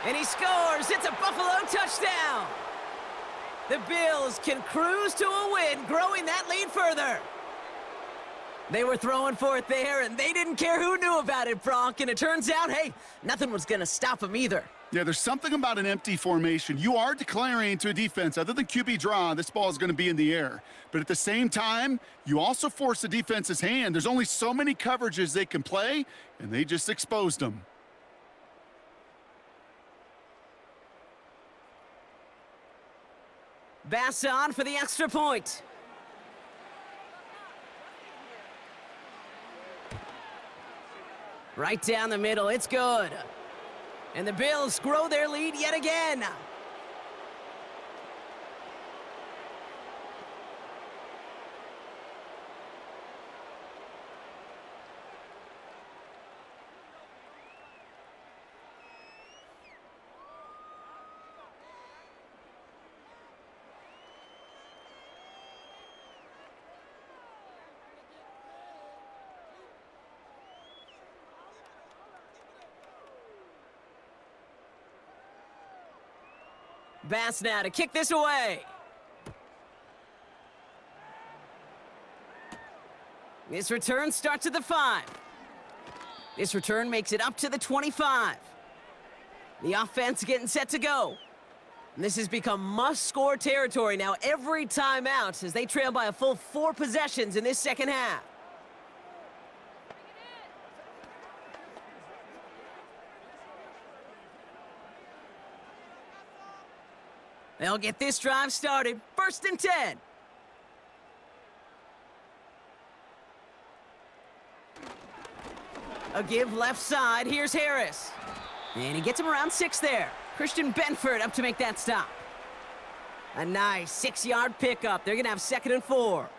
And he scores. It's a Buffalo touchdown. The Bills can cruise to a win, growing that lead further. They were throwing for it there, and they didn't care who knew about it, Bronk. And it turns out, hey, nothing was going to stop them either. Yeah, there's something about an empty formation. You are declaring to a defense, other than QB draw, this ball is going to be in the air. But at the same time, you also force the defense's hand. There's only so many coverages they can play, and they just exposed them. Bass on for the extra point. Right down the middle, it's good. And the Bills grow their lead yet again. Bass now to kick this away. This return starts at the 5. This return makes it up to the 25. The offense getting set to go. And this has become must-score territory now every time out as they trail by a full 4 possessions in this second half. They'll get this drive started. 1st and 10. A give left side. Here's Harris. And he gets him around 6 there. Christian Benford up to make that stop. A nice 6-yard pickup. They're going to have 2nd and 4.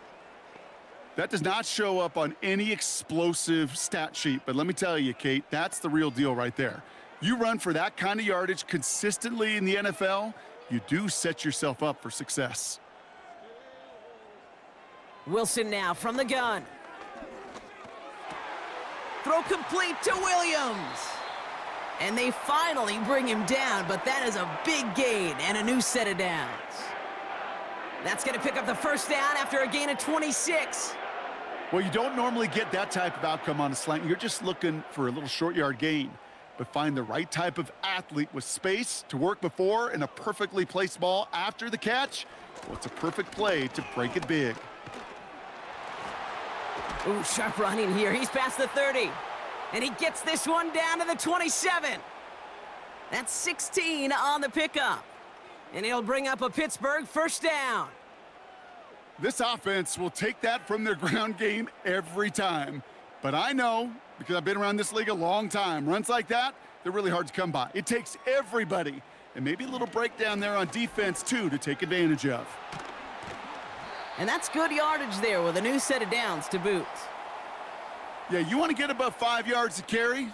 That does not show up on any explosive stat sheet, but let me tell you, Kate, that's the real deal right there. You run for that kind of yardage consistently in the NFL, you do set yourself up for success. Wilson now from the gun. Throw complete to Williams. And they finally bring him down, but that is a big gain and a new set of downs. That's going to pick up the first down after a gain of 26. Well, you don't normally get that type of outcome on a slant. You're just looking for a little short yard gain. But find the right type of athlete with space to work before and a perfectly placed ball after the catch. Well, it's a perfect play to break it big. Ooh, sharp running here. He's past the 30. And he gets this one down to the 27. That's 16 on the pickup. And he'll bring up a Pittsburgh first down. This offense will take that from their ground game every time. But I know, because I've been around this league a long time, runs like that, they're really hard to come by. It takes everybody, and maybe a little breakdown there on defense, too, to take advantage of. And that's good yardage there with a new set of downs to boot. Yeah, you want to get above 5 yards to carry?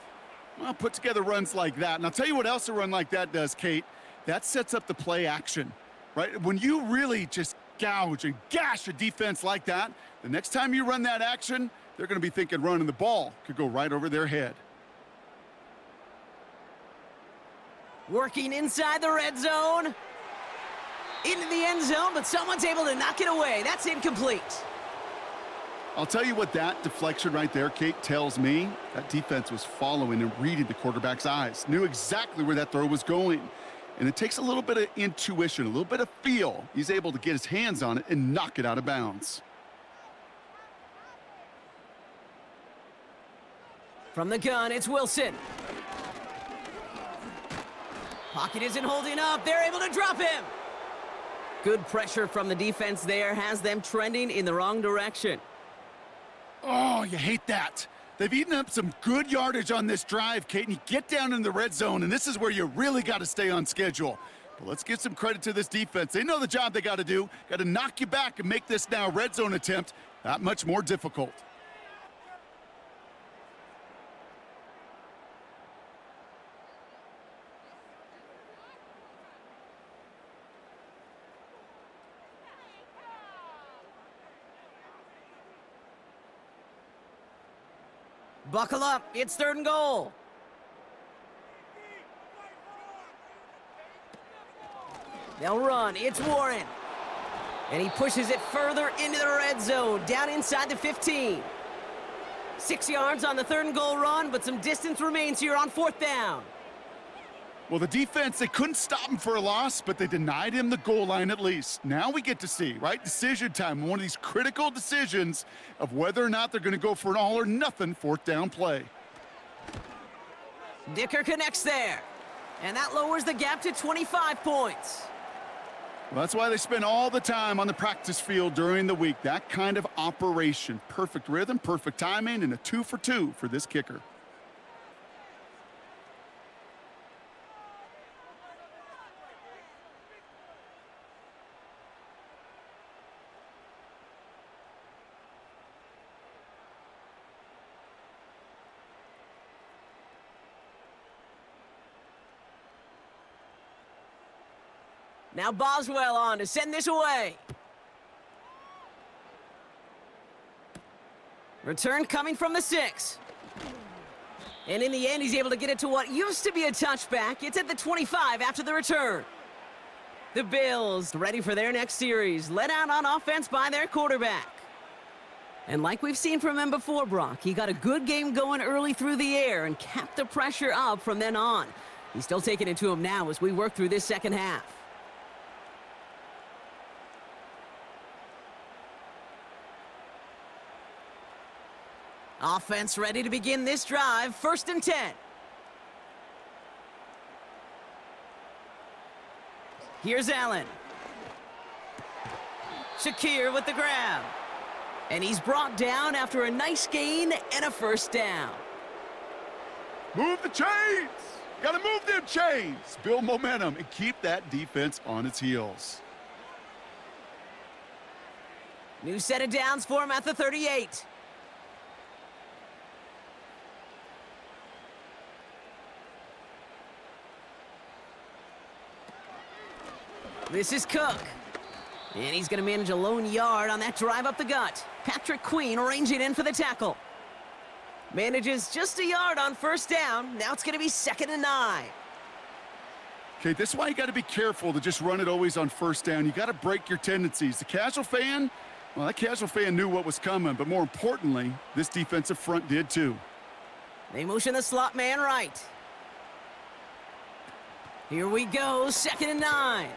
Well, put together runs like that. And I'll tell you what else a run like that does, Kate. That sets up the play action, right? When you really just gouge and gash a defense like that, the next time you run that action, they're going to be thinking running the ball could go right over their head. Working inside the red zone. Into the end zone, but someone's able to knock it away. That's incomplete. I'll tell you what that deflection right there, Kate, tells me. That defense was following and reading the quarterback's eyes. Knew exactly where that throw was going. And it takes a little bit of intuition, a little bit of feel. He's able to get his hands on it and knock it out of bounds. From the gun, it's Wilson. Pocket isn't holding up. They're able to drop him. Good pressure from the defense there has them trending in the wrong direction. Oh, you hate that. They've eaten up some good yardage on this drive, Kate, and you get down in the red zone, and this is where you really got to stay on schedule. But let's give some credit to this defense. They know the job they got to do. Got to knock you back and make this now red zone attempt that much more difficult. Buckle up, it's 3rd and goal. They'll run, it's Warren. And he pushes it further into the red zone, down inside the 15. 6 yards on the 3rd and goal run, but some distance remains here on 4th down. Well, the defense, they couldn't stop him for a loss, but they denied him the goal line at least. Now we get to see, right? Decision time, one of these critical decisions of whether or not they're going to go for an all-or-nothing 4th down play. Dicker connects there, and that lowers the gap to 25 points. Well, that's why they spend all the time on the practice field during the week. That kind of operation. Perfect rhythm, perfect timing, and a 2 for 2 for this kicker. Now Boswell on to send this away. Return coming from the 6. And in the end, he's able to get it to what used to be a touchback. It's at the 25 after the return. The Bills ready for their next series, led out on offense by their quarterback. And like we've seen from him before, Brock, he got a good game going early through the air and kept the pressure up from then on. He's still taking it to him now as we work through this second half. Offense ready to begin this drive. 1st and 10. Here's Allen. Shakir with the grab. And he's brought down after a nice gain and a 1st down. Move the chains! Gotta move them chains! Build momentum and keep that defense on its heels. New set of downs for him at the 38. This is Cook. And he's going to manage a lone yard on that drive up the gut. Patrick Queen arranging in for the tackle. Manages just a yard on 1st down. Now it's going to be 2nd and 9. Okay, this is why you got to be careful to just run it always on 1st down. You got to break your tendencies. The casual fan, Well, that casual fan knew what was coming, but more importantly, this defensive front did too. They motion the slot man right. Here we go, 2nd and 9.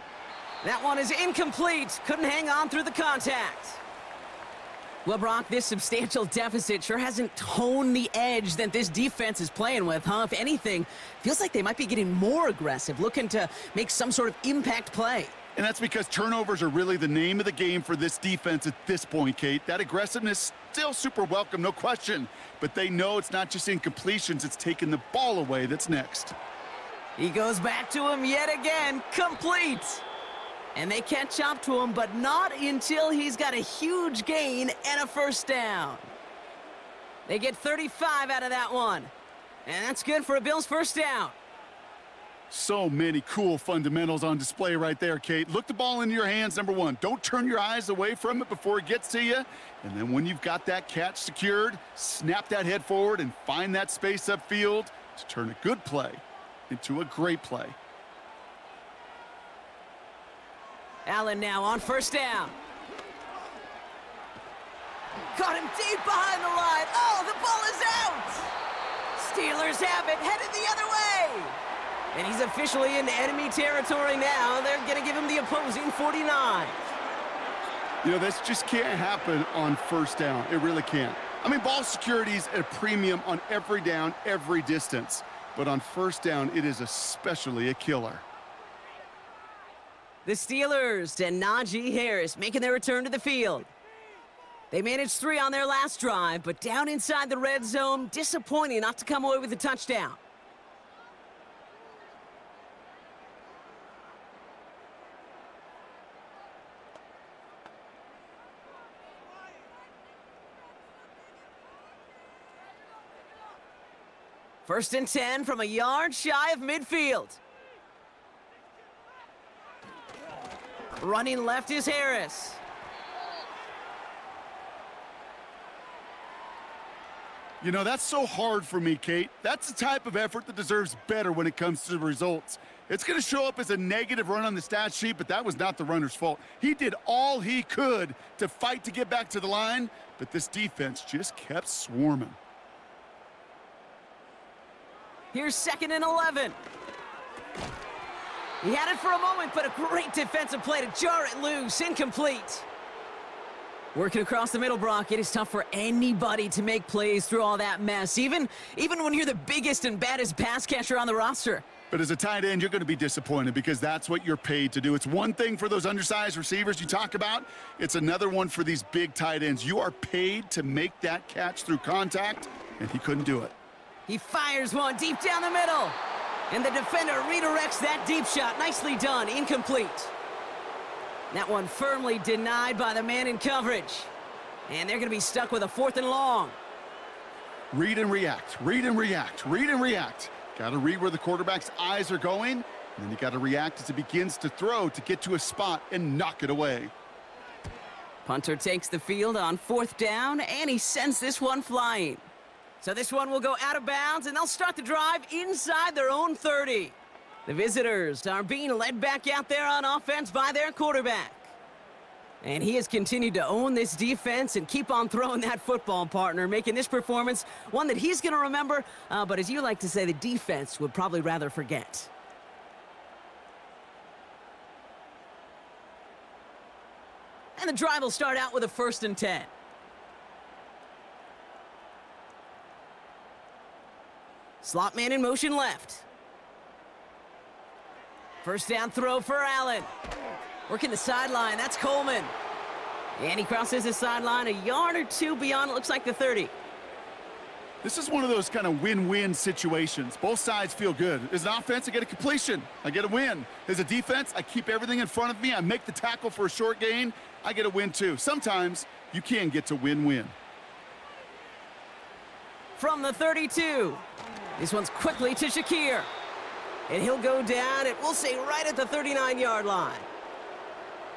That one is incomplete. Couldn't hang on through the contact. Well, Brock, this substantial deficit sure hasn't toned the edge that this defense is playing with, huh? If anything, feels like they might be getting more aggressive, looking to make some sort of impact play. And that's because turnovers are really the name of the game for this defense at this point, Kate. That aggressiveness still super welcome, no question. But they know it's not just incompletions, it's taking the ball away that's next. He goes back to him yet again, complete. And they catch up to him, but not until he's got a huge gain and a first down. They get 35 out of that one. And that's good for a Bills first down. So many cool fundamentals on display right there, Kate. Look the ball into your hands, number one. Don't turn your eyes away from it before it gets to you. And then when you've got that catch secured, snap that head forward and find that space upfield to turn a good play into a great play. Allen now on first down. Caught him deep behind the line. Oh, the ball is out! Steelers have it, headed the other way. And he's officially in enemy territory now. They're going to give him the opposing 49. You know, this just can't happen on first down. It really can't. I mean, ball security is at a premium on every down, every distance. But on first down, it is especially a killer. The Steelers and Najee Harris making their return to the field. They managed 3 on their last drive, but down inside the red zone, disappointing not to come away with a touchdown. First and 10 from a yard shy of midfield. Running left is Harris. You know, that's so hard for me, Kate. That's the type of effort that deserves better when it comes to the results. It's going to show up as a negative run on the stat sheet, but that was not the runner's fault. He did all he could to fight to get back to the line, but this defense just kept swarming. Here's 2nd and 11. He had it for a moment, but a great defensive play to jar it loose. Incomplete. Working across the middle, Brock, it is tough for anybody to make plays through all that mess, even when you're the biggest and baddest pass catcher on the roster. But as a tight end, you're going to be disappointed because that's what you're paid to do. It's one thing for those undersized receivers you talk about. It's another one for these big tight ends. You are paid to make that catch through contact, and he couldn't do it. He fires one deep down the middle. And the defender redirects that deep shot. Nicely done. Incomplete. That one firmly denied by the man in coverage. And they're going to be stuck with a 4th and long. Read and react. Read and react. Read and react. Got to read where the quarterback's eyes are going. And then you got to react as it begins to throw to get to a spot and knock it away. Punter takes the field on 4th down, and he sends this one flying. So this one will go out of bounds, and they'll start the drive inside their own 30. The visitors are being led back out there on offense by their quarterback. And he has continued to own this defense and keep on throwing that football, partner, making this performance one that he's going to remember, but as you like to say, the defense would probably rather forget. And the drive will start out with a 1st and 10. Slot man in motion left. First down throw for Allen. Working the sideline, that's Coleman. And he crosses the sideline a yard or two beyond, it looks like the 30. This is one of those kind of win-win situations. Both sides feel good. As an offense, I get a completion. I get a win. As a defense, I keep everything in front of me. I make the tackle for a short gain. I get a win too. Sometimes you can get to win-win. From the 32. This one's quickly to Shakir. And he'll go down, it will say right at the 39-yard line.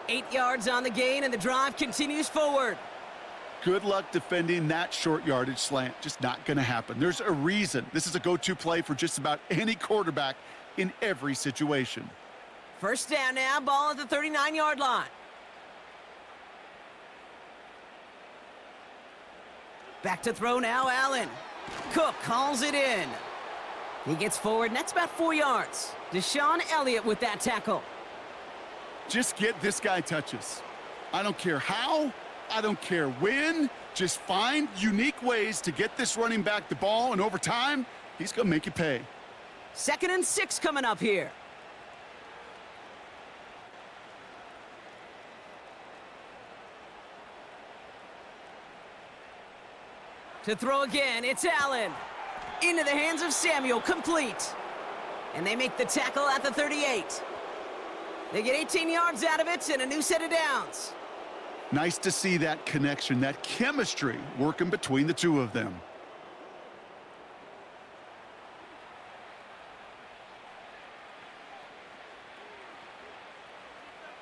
8 yards on the gain, and the drive continues forward. Good luck defending that short yardage slant. Just not going to happen. There's a reason. This is a go-to play for just about any quarterback in every situation. First down now, ball at the 39-yard line. Back to throw now, Allen. Cook calls it in. He gets forward, and that's about 4 yards. Deshaun Elliott with that tackle. Just get this guy touches. I don't care how, I don't care when. Just find unique ways to get this running back the ball, and over time, he's going to make you pay. 2nd and 6 coming up here. To throw again, it's Allen. Into the hands of Samuel, complete. And they make the tackle at the 38. They get 18 yards out of it and a new set of downs. Nice to see that connection, that chemistry working between the two of them.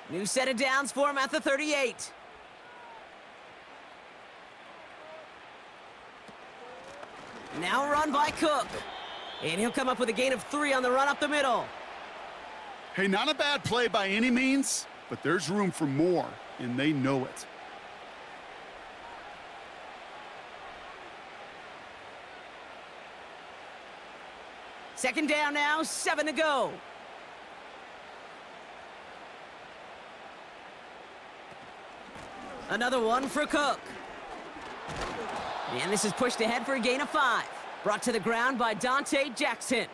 New set of downs for him at the 38. Now run by Cook. And he'll come up with a gain of 3 on the run up the middle. Hey, not a bad play by any means, but there's room for more, and they know it. Second down now, 7 to go. Another one for Cook. And this is pushed ahead for a gain of 5. Brought to the ground by Dante Jackson.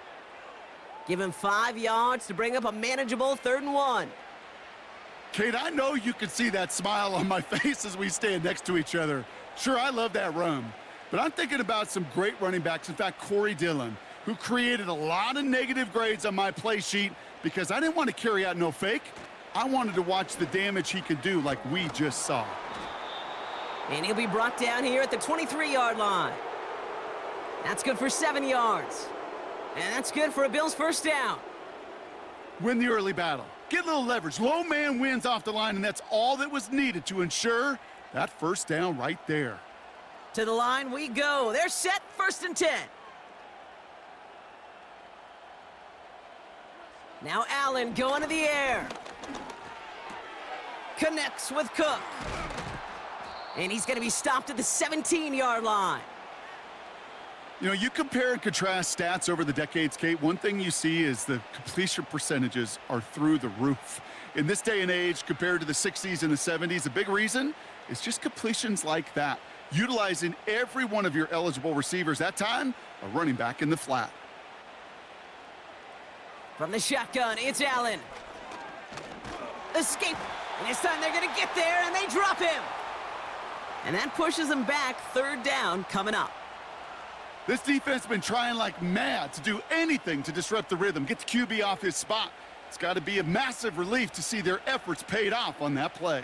Give him 5 yards to bring up a manageable 3rd and 1. Kate, I know you can see that smile on my face as we stand next to each other. Sure, I love that run. But I'm thinking about some great running backs. In fact, Corey Dillon, who created a lot of negative grades on my play sheet because I didn't want to carry out no fake. I wanted to watch the damage he could do like we just saw. And he'll be brought down here at the 23-yard line. That's good for 7 yards. And that's good for a Bills first down. Win the early battle. Get a little leverage. Low man wins off the line, and that's all that was needed to ensure that first down right there. To the line we go. They're set, 1st and 10. Now Allen going to the air. Connects with Cook. And he's going to be stopped at the 17-yard line. You know, you compare and contrast stats over the decades, Kate. One thing you see is the completion percentages are through the roof. In this day and age, compared to the 60s and the 70s, a big reason is just completions like that. Utilizing every one of your eligible receivers. That time, a running back in the flat. From the shotgun, it's Allen. Escape. And this time they're going to get there, and they drop him. And that pushes them back. 3rd down coming up. This defense has been trying like mad to do anything to disrupt the rhythm, get the QB off his spot. It's got to be a massive relief to see their efforts paid off on that play.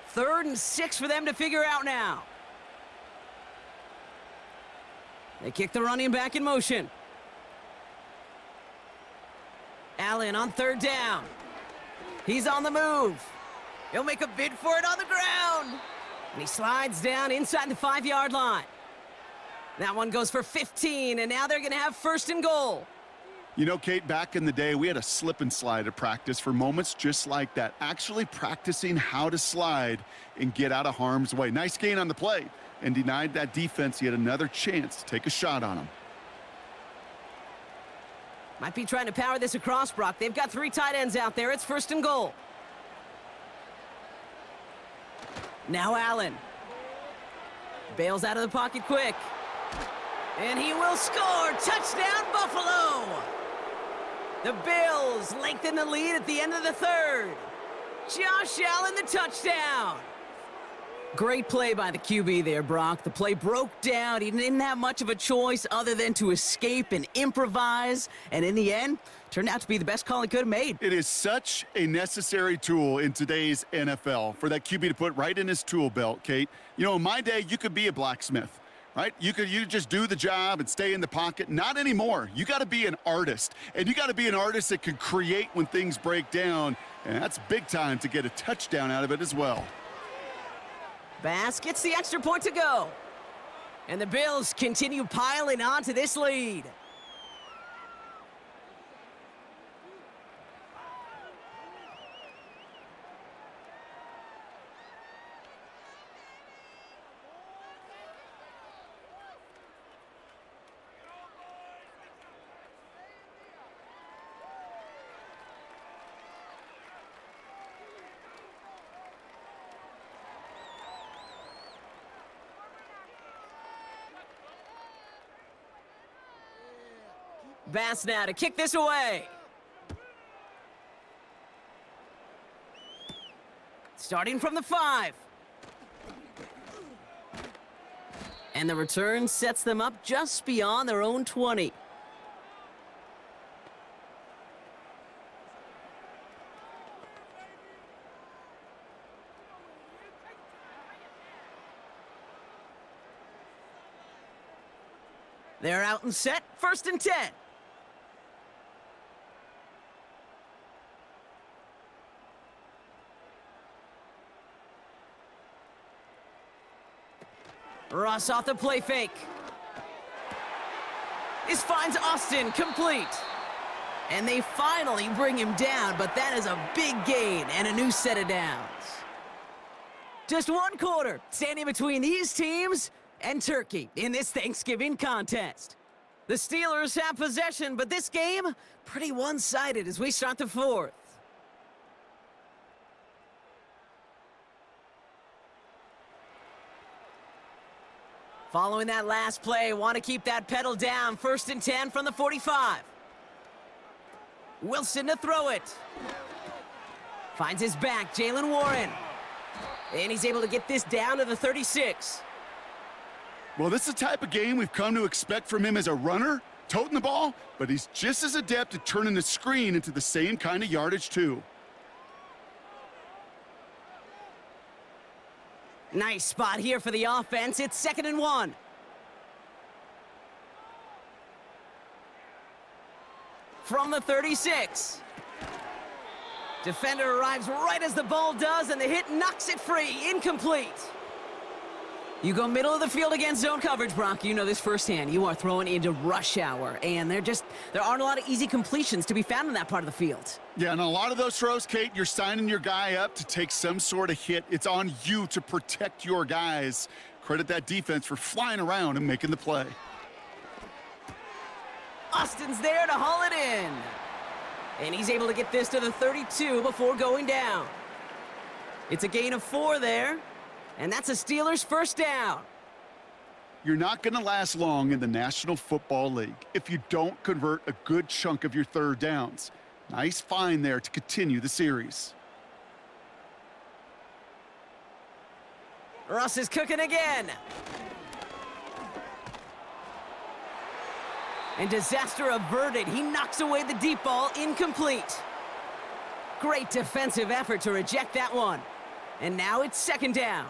Third and 6 for them to figure out now. They kick the running back in motion. Allen on 3rd down. He's on the move. He'll make a bid for it on the ground. And he slides down inside the 5-yard line. That one goes for 15, and now they're going to have 1st and goal. You know, Kate, back in the day, we had a slip and slide at practice for moments just like that. Actually practicing how to slide and get out of harm's way. Nice gain on the play, and denied that defense yet another chance to take a shot on him. Might be trying to power this across, Brock. They've got 3 tight ends out there. It's 1st and goal. Now Allen. Bails out of the pocket quick. And he will score. Touchdown, Buffalo. The Bills lengthen the lead at the end of the 3rd. Josh Allen, the touchdown. Great play by the QB there, Brock. The play broke down. He didn't have much of a choice other than to escape and improvise. And in the end, turned out to be the best call he could have made. It is such a necessary tool in today's NFL for that QB to put right in his tool belt, Kate. You know, in my day, you could be a blacksmith, right? You could just do the job and stay in the pocket. Not anymore. You got to be an artist. And you got to be an artist that can create when things break down. And that's big time to get a touchdown out of it as well. Bass gets the extra point to go. And the Bills continue piling on to this lead. Bass now to kick this away. Starting from the 5. And the return sets them up just beyond their own 20. They're out and set, 1st and 10. Russ off the play fake. This finds Austin complete. And they finally bring him down, but that is a big gain and a new set of downs. Just one quarter standing between these teams and Turkey in this Thanksgiving contest. The Steelers have possession, but this game pretty one-sided as we start the 4th. Following that last play, want to keep that pedal down. 1st and 10 from the 45. Wilson to throw it. Finds his back, Jalen Warren. And he's able to get this down to the 36. Well, this is the type of game we've come to expect from him as a runner, toting the ball, but he's just as adept at turning the screen into the same kind of yardage, too. Nice spot here for the offense. It's 2nd and 1. From the 36. Defender arrives right as the ball does, and the hit knocks it free. Incomplete. You go middle of the field against zone coverage, Brock. You know this firsthand. You are throwing into rush hour, and there aren't a lot of easy completions to be found in that part of the field. Yeah, and a lot of those throws, Kate, you're signing your guy up to take some sort of hit. It's on you to protect your guys. Credit that defense for flying around and making the play. Austin's there to haul it in. And he's able to get this to the 32 before going down. It's a gain of 4 there. And that's a Steelers 1st down. You're not going to last long in the National Football League if you don't convert a good chunk of your 3rd downs. Nice find there to continue the series. Russ is cooking again. And disaster averted. He knocks away the deep ball, incomplete. Great defensive effort to reject that one. And now it's 2nd down.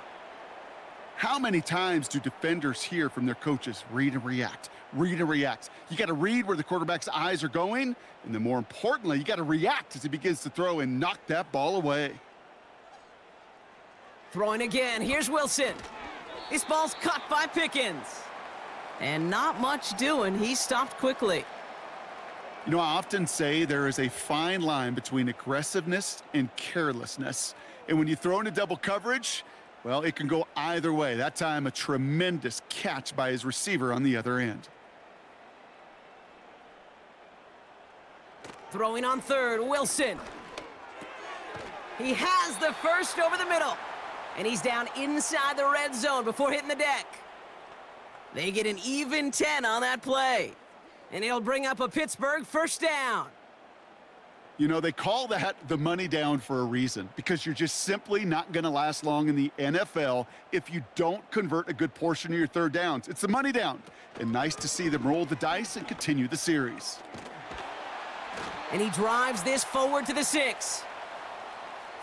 How many times do defenders hear from their coaches, read and react, read and react? You got to read where the quarterback's eyes are going, and then more importantly, you got to react as he begins to throw and knock that ball away. Throwing again, here's Wilson. This ball's caught by Pickens. And not much doing, he stopped quickly. You know, I often say there is a fine line between aggressiveness and carelessness. And when you throw into double coverage, well, it can go either way. That time, a tremendous catch by his receiver on the other end. Throwing on 3rd, Wilson. He has the 1st over the middle. And he's down inside the red zone before hitting the deck. They get an even 10 on that play. And it'll bring up a Pittsburgh 1st down. You know, they call that the money down for a reason, because you're just simply not going to last long in the NFL if you don't convert a good portion of your 3rd downs. It's the money down. And nice to see them roll the dice and continue the series. And he drives this forward to the 6.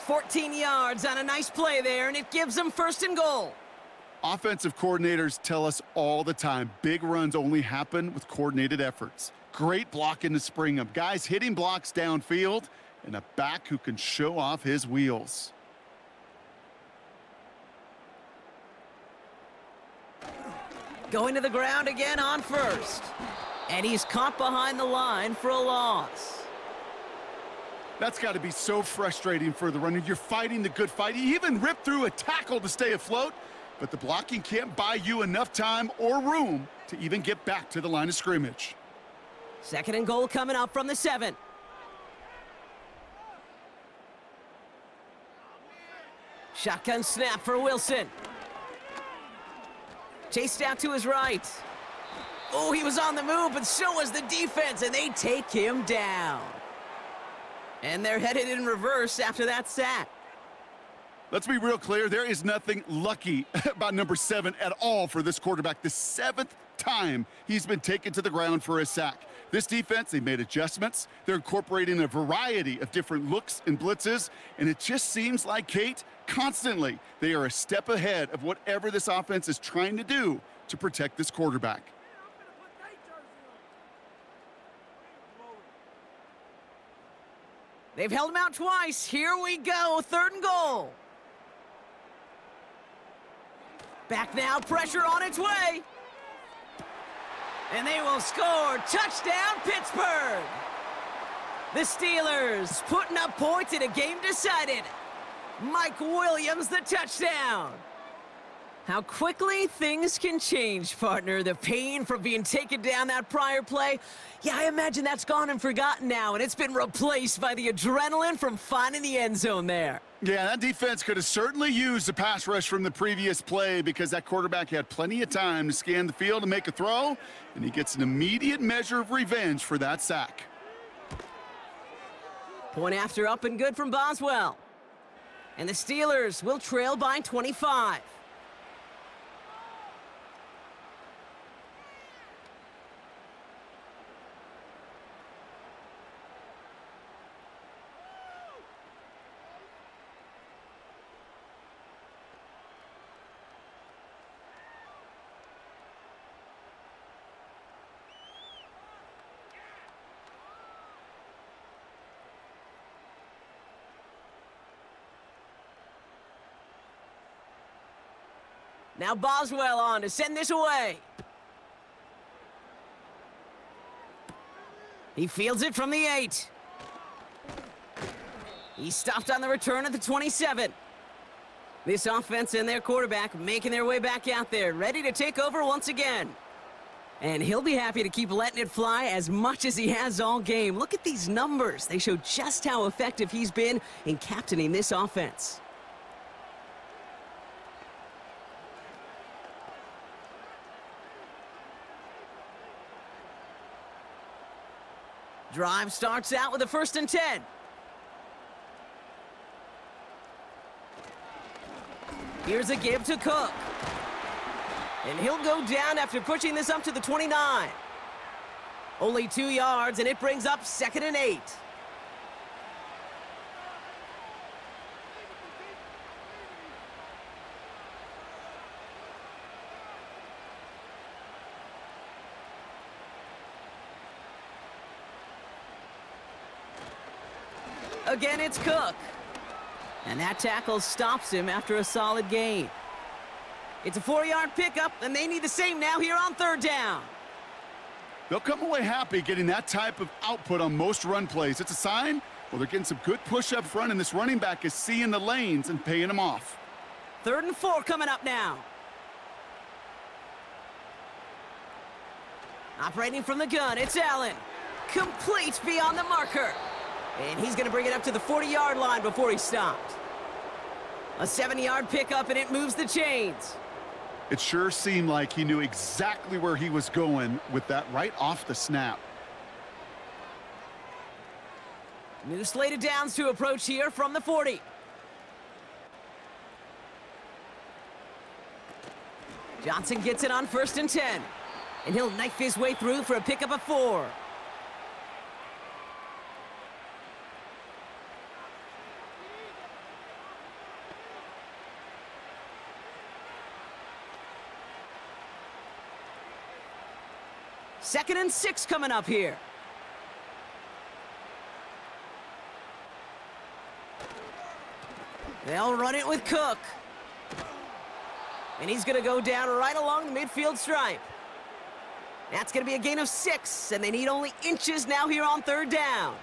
14 yards on a nice play there, and it gives them 1st and goal. Offensive coordinators tell us all the time, big runs only happen with coordinated efforts. Great blocking to spring them. Guys hitting blocks downfield, and a back who can show off his wheels. Going to the ground again on 1st. And he's caught behind the line for a loss. That's got to be so frustrating for the runner. You're fighting the good fight. He even ripped through a tackle to stay afloat, but the blocking can't buy you enough time or room to even get back to the line of scrimmage. 2nd and goal coming up from the 7. Shotgun snap for Wilson. Chased out to his right. Oh, he was on the move, but so was the defense, and they take him down. And they're headed in reverse after that sack. Let's be real clear. There is nothing lucky about number 7 at all for this quarterback. The 7th time he's been taken to the ground for a sack. This defense, they made adjustments. They're incorporating a variety of different looks and blitzes, and it just seems like, Kate, constantly they are a step ahead of whatever this offense is trying to do to protect this quarterback. They've held him out twice. Here we go, 3rd and goal. Back now, pressure on its way. And they will score. Touchdown, Pittsburgh. The Steelers putting up points in a game decided. Mike Williams, the touchdown. How quickly things can change, partner. The pain from being taken down that prior play, yeah, I imagine that's gone and forgotten now, and it's been replaced by the adrenaline from finding the end zone there. Yeah, that defense could have certainly used a pass rush from the previous play because that quarterback had plenty of time to scan the field and make a throw, and he gets an immediate measure of revenge for that sack. Point after up and good from Boswell. And the Steelers will trail by 25. Now Boswell on to send this away. He fields it from the 8. He stopped on the return at the 27. This offense and their quarterback making their way back out there, ready to take over once again. And he'll be happy to keep letting it fly as much as he has all game. Look at these numbers. They show just how effective he's been in captaining this offense. Drive starts out with a 1st and 10. Here's a give to Cook. And he'll go down after pushing this up to the 29. Only 2 yards, and it brings up 2nd and 8. Again, it's Cook. And that tackle stops him after a solid gain. It's a 4-yard pickup, and they need the same now here on 3rd down. They'll come away happy getting that type of output on most run plays. It's a sign, well, they're getting some good push up front, and this running back is seeing the lanes and paying them off. 3rd and 4 coming up now. Operating from the gun, it's Allen. Complete beyond the marker. And he's going to bring it up to the 40-yard line before he stopped. A 7-yard pickup, and it moves the chains. It sure seemed like he knew exactly where he was going with that right off the snap. New slate of downs to approach here from the 40. Johnson gets it on 1st and 10. And he'll knife his way through for a pickup of 4. Second and 6 coming up here. They'll run it with Cook. And he's going to go down right along the midfield stripe. That's going to be a gain of 6, and they need only inches now here on 3rd down.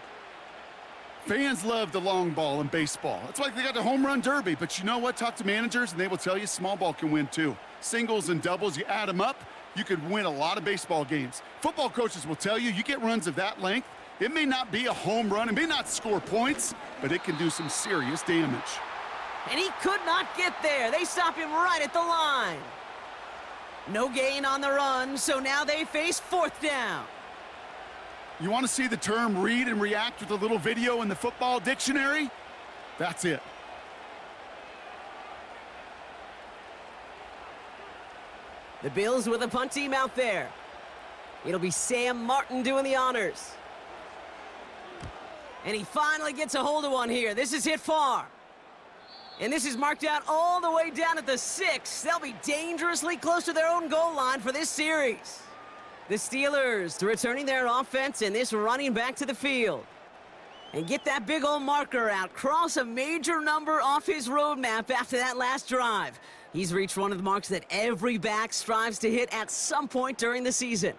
Fans love the long ball in baseball. That's why they got the home run derby. But you know what? Talk to managers, and they will tell you small ball can win too. Singles and doubles, you add them up, you could win a lot of baseball games. Football coaches will tell you, you get runs of that length, it may not be a home run, it may not score points, but it can do some serious damage. And he could not get there. They stop him right at the line. No gain on the run, so now they face fourth down. You want to see the term read and react with a little video in the football dictionary? That's it. The Bills with a punt team out there. It'll be Sam Martin doing the honors. And he finally gets a hold of one here. This is hit far. And this is marked out all the way down at the 6. They'll be dangerously close to their own goal line for this series. The Steelers returning their offense and this running back to the field. And get that big old marker out. Cross a major number off his roadmap after that last drive. He's reached one of the marks that every back strives to hit at some point during the season.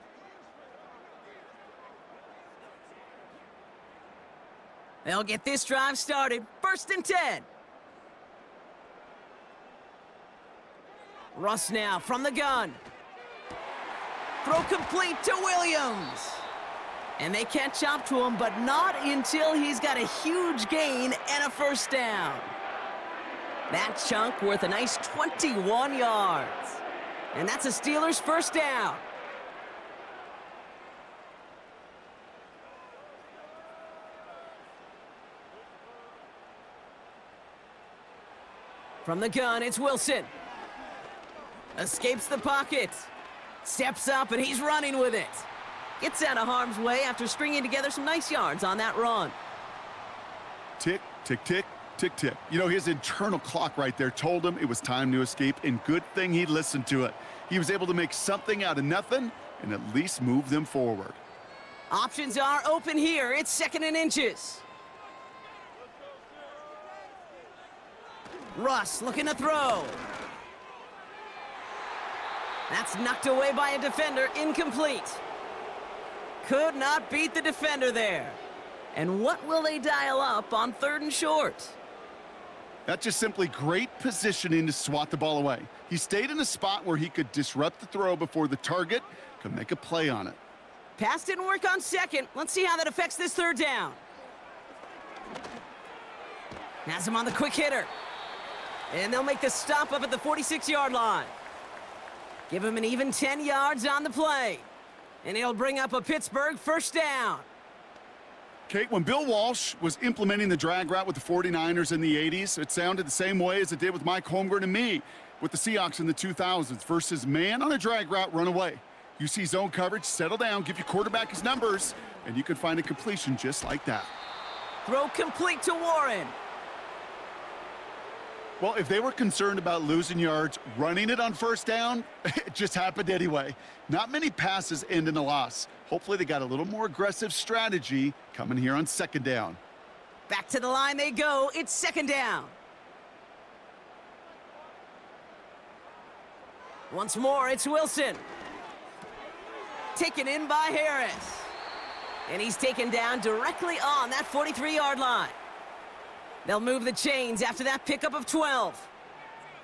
They'll get this drive started. 1st and 10. Russ now from the gun. Throw complete to Williams. And they catch up to him, but not until he's got a huge gain and a first down. That chunk worth a nice 21 yards. And that's a Steelers first down. From the gun, it's Wilson. Escapes the pocket. Steps up, and he's running with it. Gets out of harm's way after stringing together some nice yards on that run. Tick, tick, tick, tick, tick. You know, his internal clock right there told him it was time to escape, and good thing he listened to it. He was able to make something out of nothing and at least move them forward. Options are open here. It's 2nd and inches. Russ looking to throw. That's knocked away by a defender, incomplete. Could not beat the defender there. And what will they dial up on 3rd and short? That's just simply great positioning to swat the ball away. He stayed in a spot where he could disrupt the throw before the target could make a play on it. Pass didn't work on 2nd. Let's see how that affects this 3rd down. Has him on the quick hitter. And they'll make the stop up at the 46-yard line. Give him an even 10 yards on the play. And it'll bring up a Pittsburgh first down. Kate, when Bill Walsh was implementing the drag route with the 49ers in the 80s, it sounded the same way as it did with Mike Holmgren and me with the Seahawks in the 2000s versus man on a drag route, run away. You see zone coverage, settle down, give your quarterback his numbers, and you can find a completion just like that. Throw complete to Warren. Well, if they were concerned about losing yards, running it on first down, it just happened anyway. Not many passes end in a loss. Hopefully they got a little more aggressive strategy coming here on 2nd down. Back to the line they go. It's 2nd down. Once more, it's Wilson. Taken in by Harris. And he's taken down directly on that 43-yard line. They'll move the chains after that pickup of 12.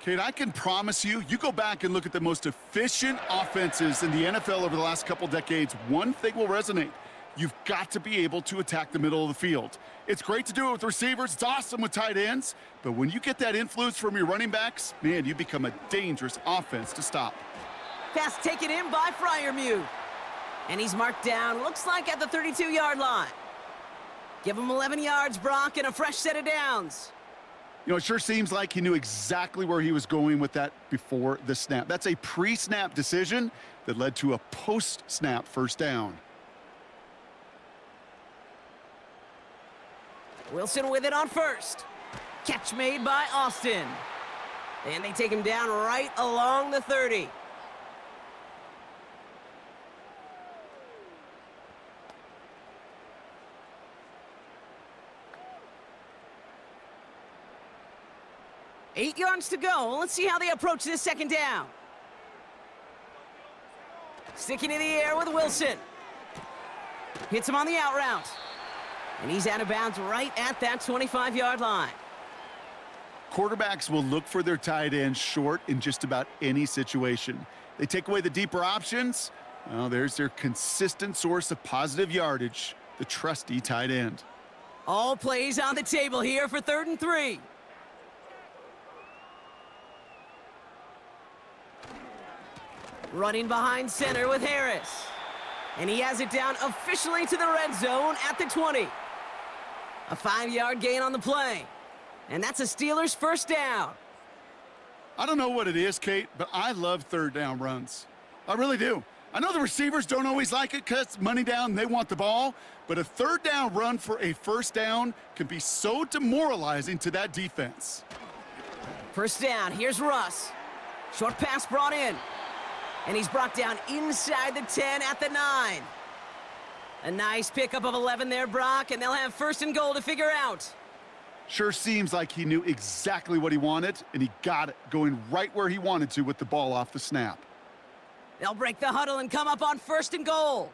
Kate, I can promise you, you go back and look at the most efficient offenses in the NFL over the last couple decades, one thing will resonate. You've got to be able to attack the middle of the field. It's great to do it with receivers. It's awesome with tight ends. But when you get that influence from your running backs, man, you become a dangerous offense to stop. Pass taken in by Freiermuth. And he's marked down, looks like at the 32-yard line. Give him 11 yards, Brock, and a fresh set of downs. You know, it sure seems like he knew exactly where he was going with that before the snap. That's a pre-snap decision that led to a post-snap first down. Wilson with it on 1st. Catch made by Austin. And they take him down right along the 30. Eight yards to go. Let's see how they approach this 2nd down. Sticking in the air with Wilson. Hits him on the out route. And he's out of bounds right at that 25-yard line. Quarterbacks will look for their tight end short in just about any situation. They take away the deeper options. Well, there's their consistent source of positive yardage, the trusty tight end. All plays on the table here for 3rd and 3. Running behind center with Harris. And he has it down officially to the red zone at the 20. A 5-yard gain on the play. And that's a Steelers first down. I don't know what it is, Kate, but I love third down runs. I really do. I know the receivers don't always like it because money down, they want the ball, but a third down run for a first down can be so demoralizing to that defense. First down, here's Russ. Short pass brought in. And he's brought down inside the 10 at the 9. A nice pickup of 11 there, Brock, and they'll have first and goal to figure out. Sure seems like he knew exactly what he wanted, and he got it, going right where he wanted to with the ball off the snap. They'll break the huddle and come up on first and goal.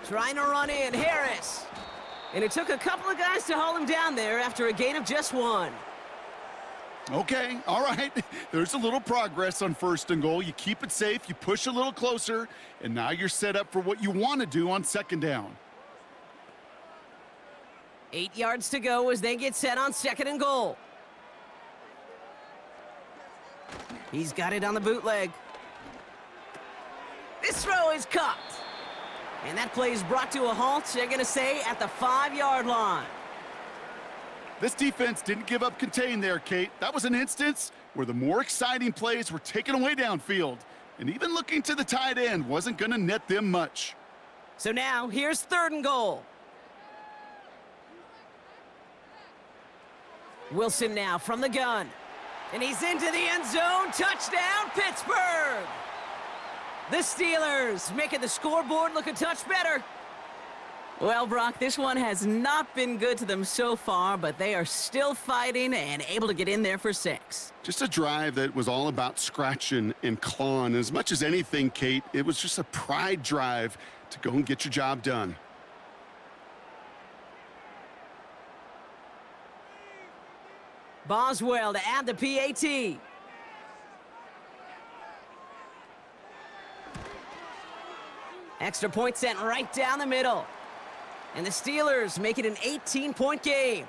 Trying to run in, Harris. And it took a couple of guys to haul him down there after a gain of just 1. Okay, all right. There's a little progress on first and goal. You keep it safe, you push a little closer, and now you're set up for what you want to do on second down. 8 yards to go as they get set on second and goal. He's got it on the bootleg. This throw is caught. And that play is brought to a halt, they're going to say, at the 5-yard line. This defense didn't give up contain there, Kate. That was an instance where the more exciting plays were taken away downfield. And even looking to the tight end wasn't going to net them much. So now, here's third and goal. Wilson now from the gun. And he's into the end zone. Touchdown, Pittsburgh! The Steelers making the scoreboard look a touch better. Well, Brock, this one has not been good to them so far, but they are still fighting and able to get in there for 6. Just a drive that was all about scratching and clawing. As much as anything, Kate, it was just a pride drive to go and get your job done. Boswell to add the PAT. Extra point sent right down the middle. And the Steelers make it an 18-point game.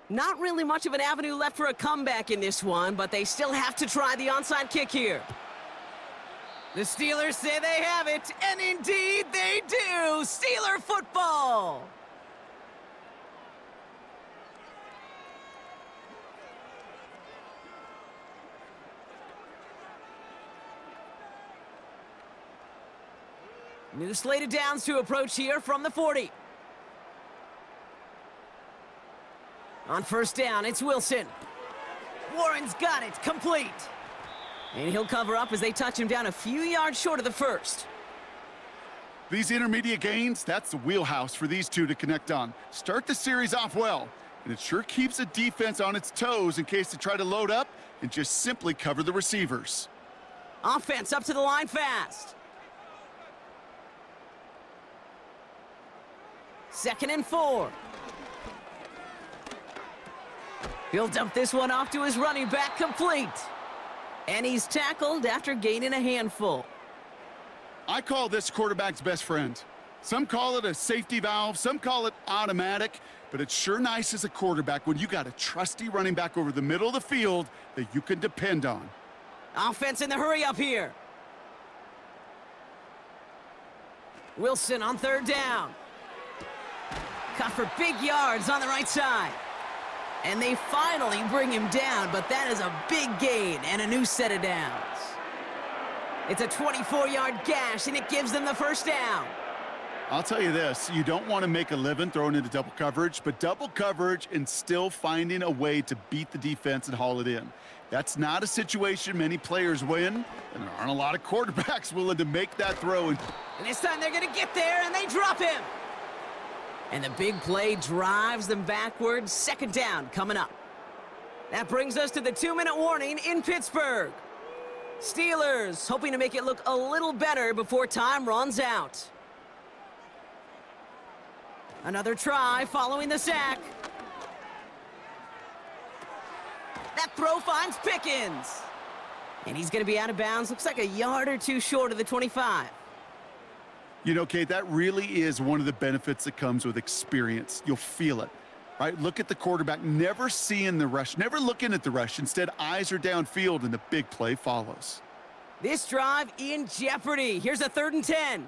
Not really much of an avenue left for a comeback in this one, but they still have to try the onside kick here. The Steelers say they have it, and indeed they do! Steeler football! New slate of downs to approach here from the 40. On first down, it's Wilson. Warren's got it, complete. And he'll cover up as they touch him down a few yards short of the first. These intermediate gains, that's the wheelhouse for these two to connect on. Start the series off well, and it sure keeps the defense on its toes in case they try to load up and just simply cover the receivers. Offense up to the line fast. 2nd and 4. He'll dump this one off to his running back, complete. And he's tackled after gaining a handful. I call this quarterback's best friend. Some call it a safety valve, some call it automatic, but it's sure nice as a quarterback when you got a trusty running back over the middle of the field that you can depend on. Offense in the hurry up here. Wilson on third down. Cut for big yards on the right side. And they finally bring him down, but that is a big gain and a new set of downs. It's a 24-yard gash, and it gives them the first down. I'll tell you this, you don't want to make a living throwing into double coverage, but double coverage and still finding a way to beat the defense and haul it in. That's not a situation many players win, and there aren't a lot of quarterbacks willing to make that throw. And this time they're going to get there, and they drop him. And the big play drives them backwards. Second down coming up. That brings us to the 2-minute warning in Pittsburgh. Steelers hoping to make it look a little better before time runs out. Another try following the sack. That throw finds Pickens. And he's going to be out of bounds. Looks like a yard or two short of the 25. You know, Kate, that really is one of the benefits that comes with experience. You'll feel it, right? Look at the quarterback, never seeing the rush, never looking at the rush. Instead, eyes are downfield, and the big play follows. This drive in jeopardy. Here's a 3rd and 10.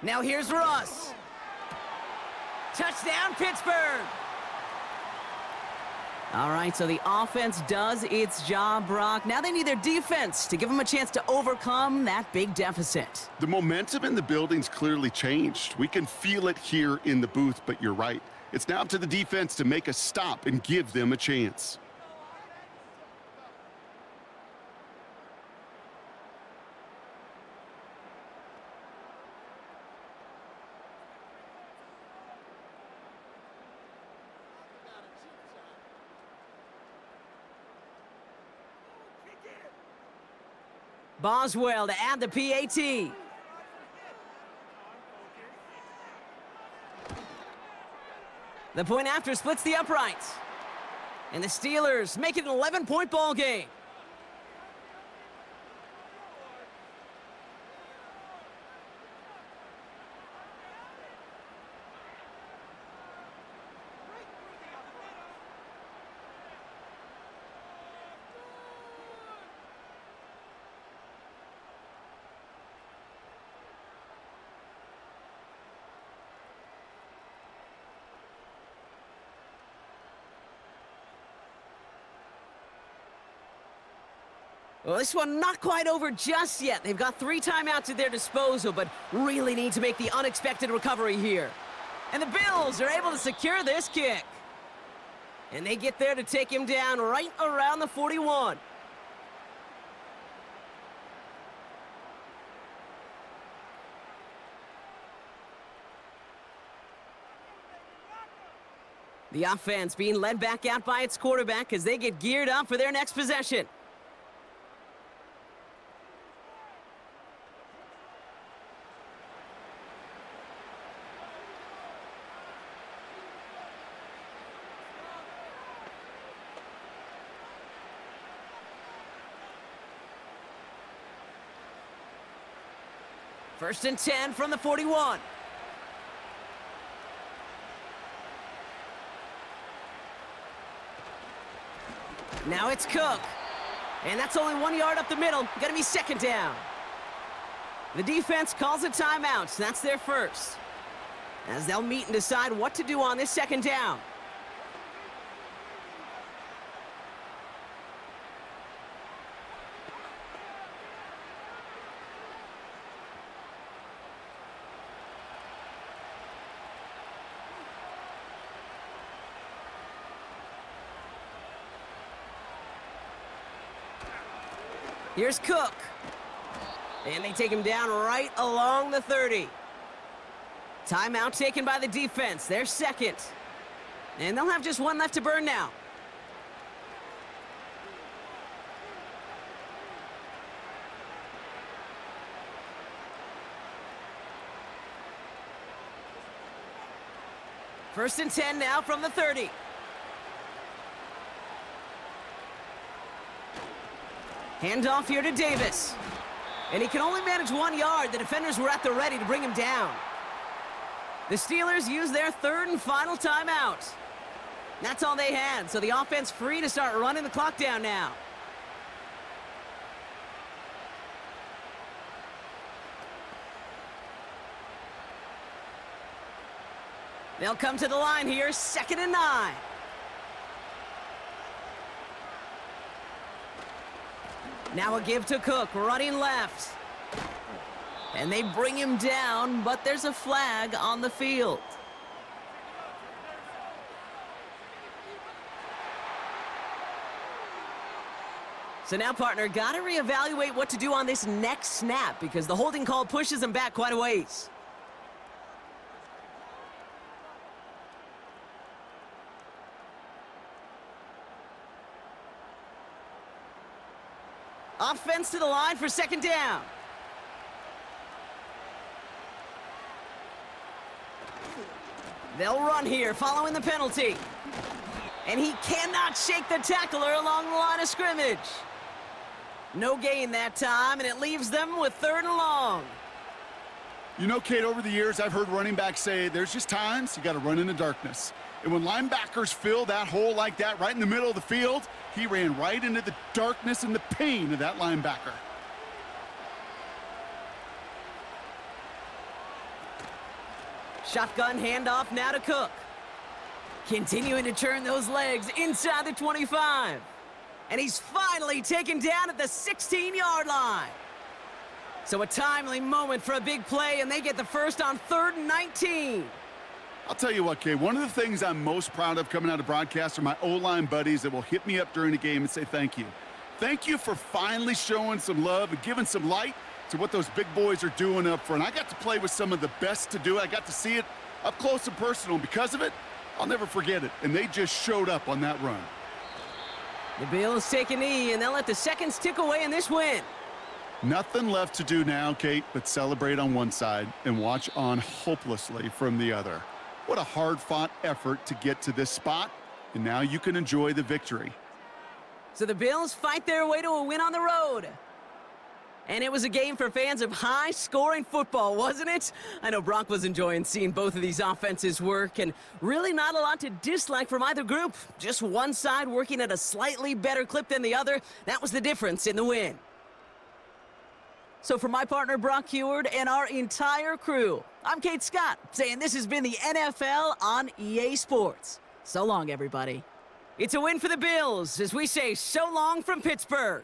Now here's Russ. Touchdown, Pittsburgh. All right, so the offense does its job, Brock. Now they need their defense to give them a chance to overcome that big deficit. The momentum in the building's clearly changed. We can feel it here in the booth, but you're right. It's now up to the defense to make a stop and give them a chance. Boswell to add the PAT. The point after splits the uprights. And the Steelers make it an 11-point ball game. Well, this one not quite over just yet. They've got 3 timeouts at their disposal, but really need to make the unexpected recovery here. And the Bills are able to secure this kick. And they get there to take him down right around the 41. The offense being led back out by its quarterback as they get geared up for their next possession. First and 10 from the 41. Now it's Cook. And that's only 1 yard up the middle. Gonna be 2nd down. The defense calls a timeout. That's their first. As they'll meet and decide what to do on this 2nd down. Here's Cook. And they take him down right along the 30. Timeout taken by the defense. Their second. And they'll have just 1 left to burn now. First and 10 now from the 30. Handoff here to Davis. And he can only manage 1 yard. The defenders were at the ready to bring him down. The Steelers use their 3rd and final timeout. That's all they had, so the offense free to start running the clock down now. They'll come to the line here, 2nd and 9. Now a give to Cook, running left. And they bring him down, but there's a flag on the field. So now, partner, got to reevaluate what to do on this next snap because the holding call pushes him back quite a ways. Offense to the line for second down. They'll run here following the penalty. And he cannot shake the tackler along the line of scrimmage. No gain that time, and it leaves them with 3rd and long. You know, Kate, over the years, I've heard running backs say there's just times you got to run in the darkness. And when linebackers fill that hole like that right in the middle of the field, he ran right into the darkness and the pain of that linebacker. Shotgun handoff now to Cook. Continuing to turn those legs inside the 25. And he's finally taken down at the 16-yard line. So a timely moment for a big play, and they get the first on 3rd and 19. I'll tell you what, Kay, one of the things I'm most proud of coming out of broadcast are my O-line buddies that will hit me up during the game and say thank you. Thank you for finally showing some love and giving some light to what those big boys are doing up front. I got to play with some of the best to do it. I got to see it up close and personal, and because of it, I'll never forget it. And they just showed up on that run. The Bills take a knee, and they'll let the seconds tick away in this win. Nothing left to do now, Kate, but celebrate on one side and watch on hopelessly from the other. What a hard-fought effort to get to this spot, and now you can enjoy the victory. So the Bills fight their way to a win on the road. And it was a game for fans of high-scoring football, wasn't it? I know Brock was enjoying seeing both of these offenses work, and really not a lot to dislike from either group. Just one side working at a slightly better clip than the other. That was the difference in the win. So for my partner, Brock Heward, and our entire crew, I'm Kate Scott, saying this has been the NFL on EA Sports. So long, everybody. It's a win for the Bills as we say so long from Pittsburgh.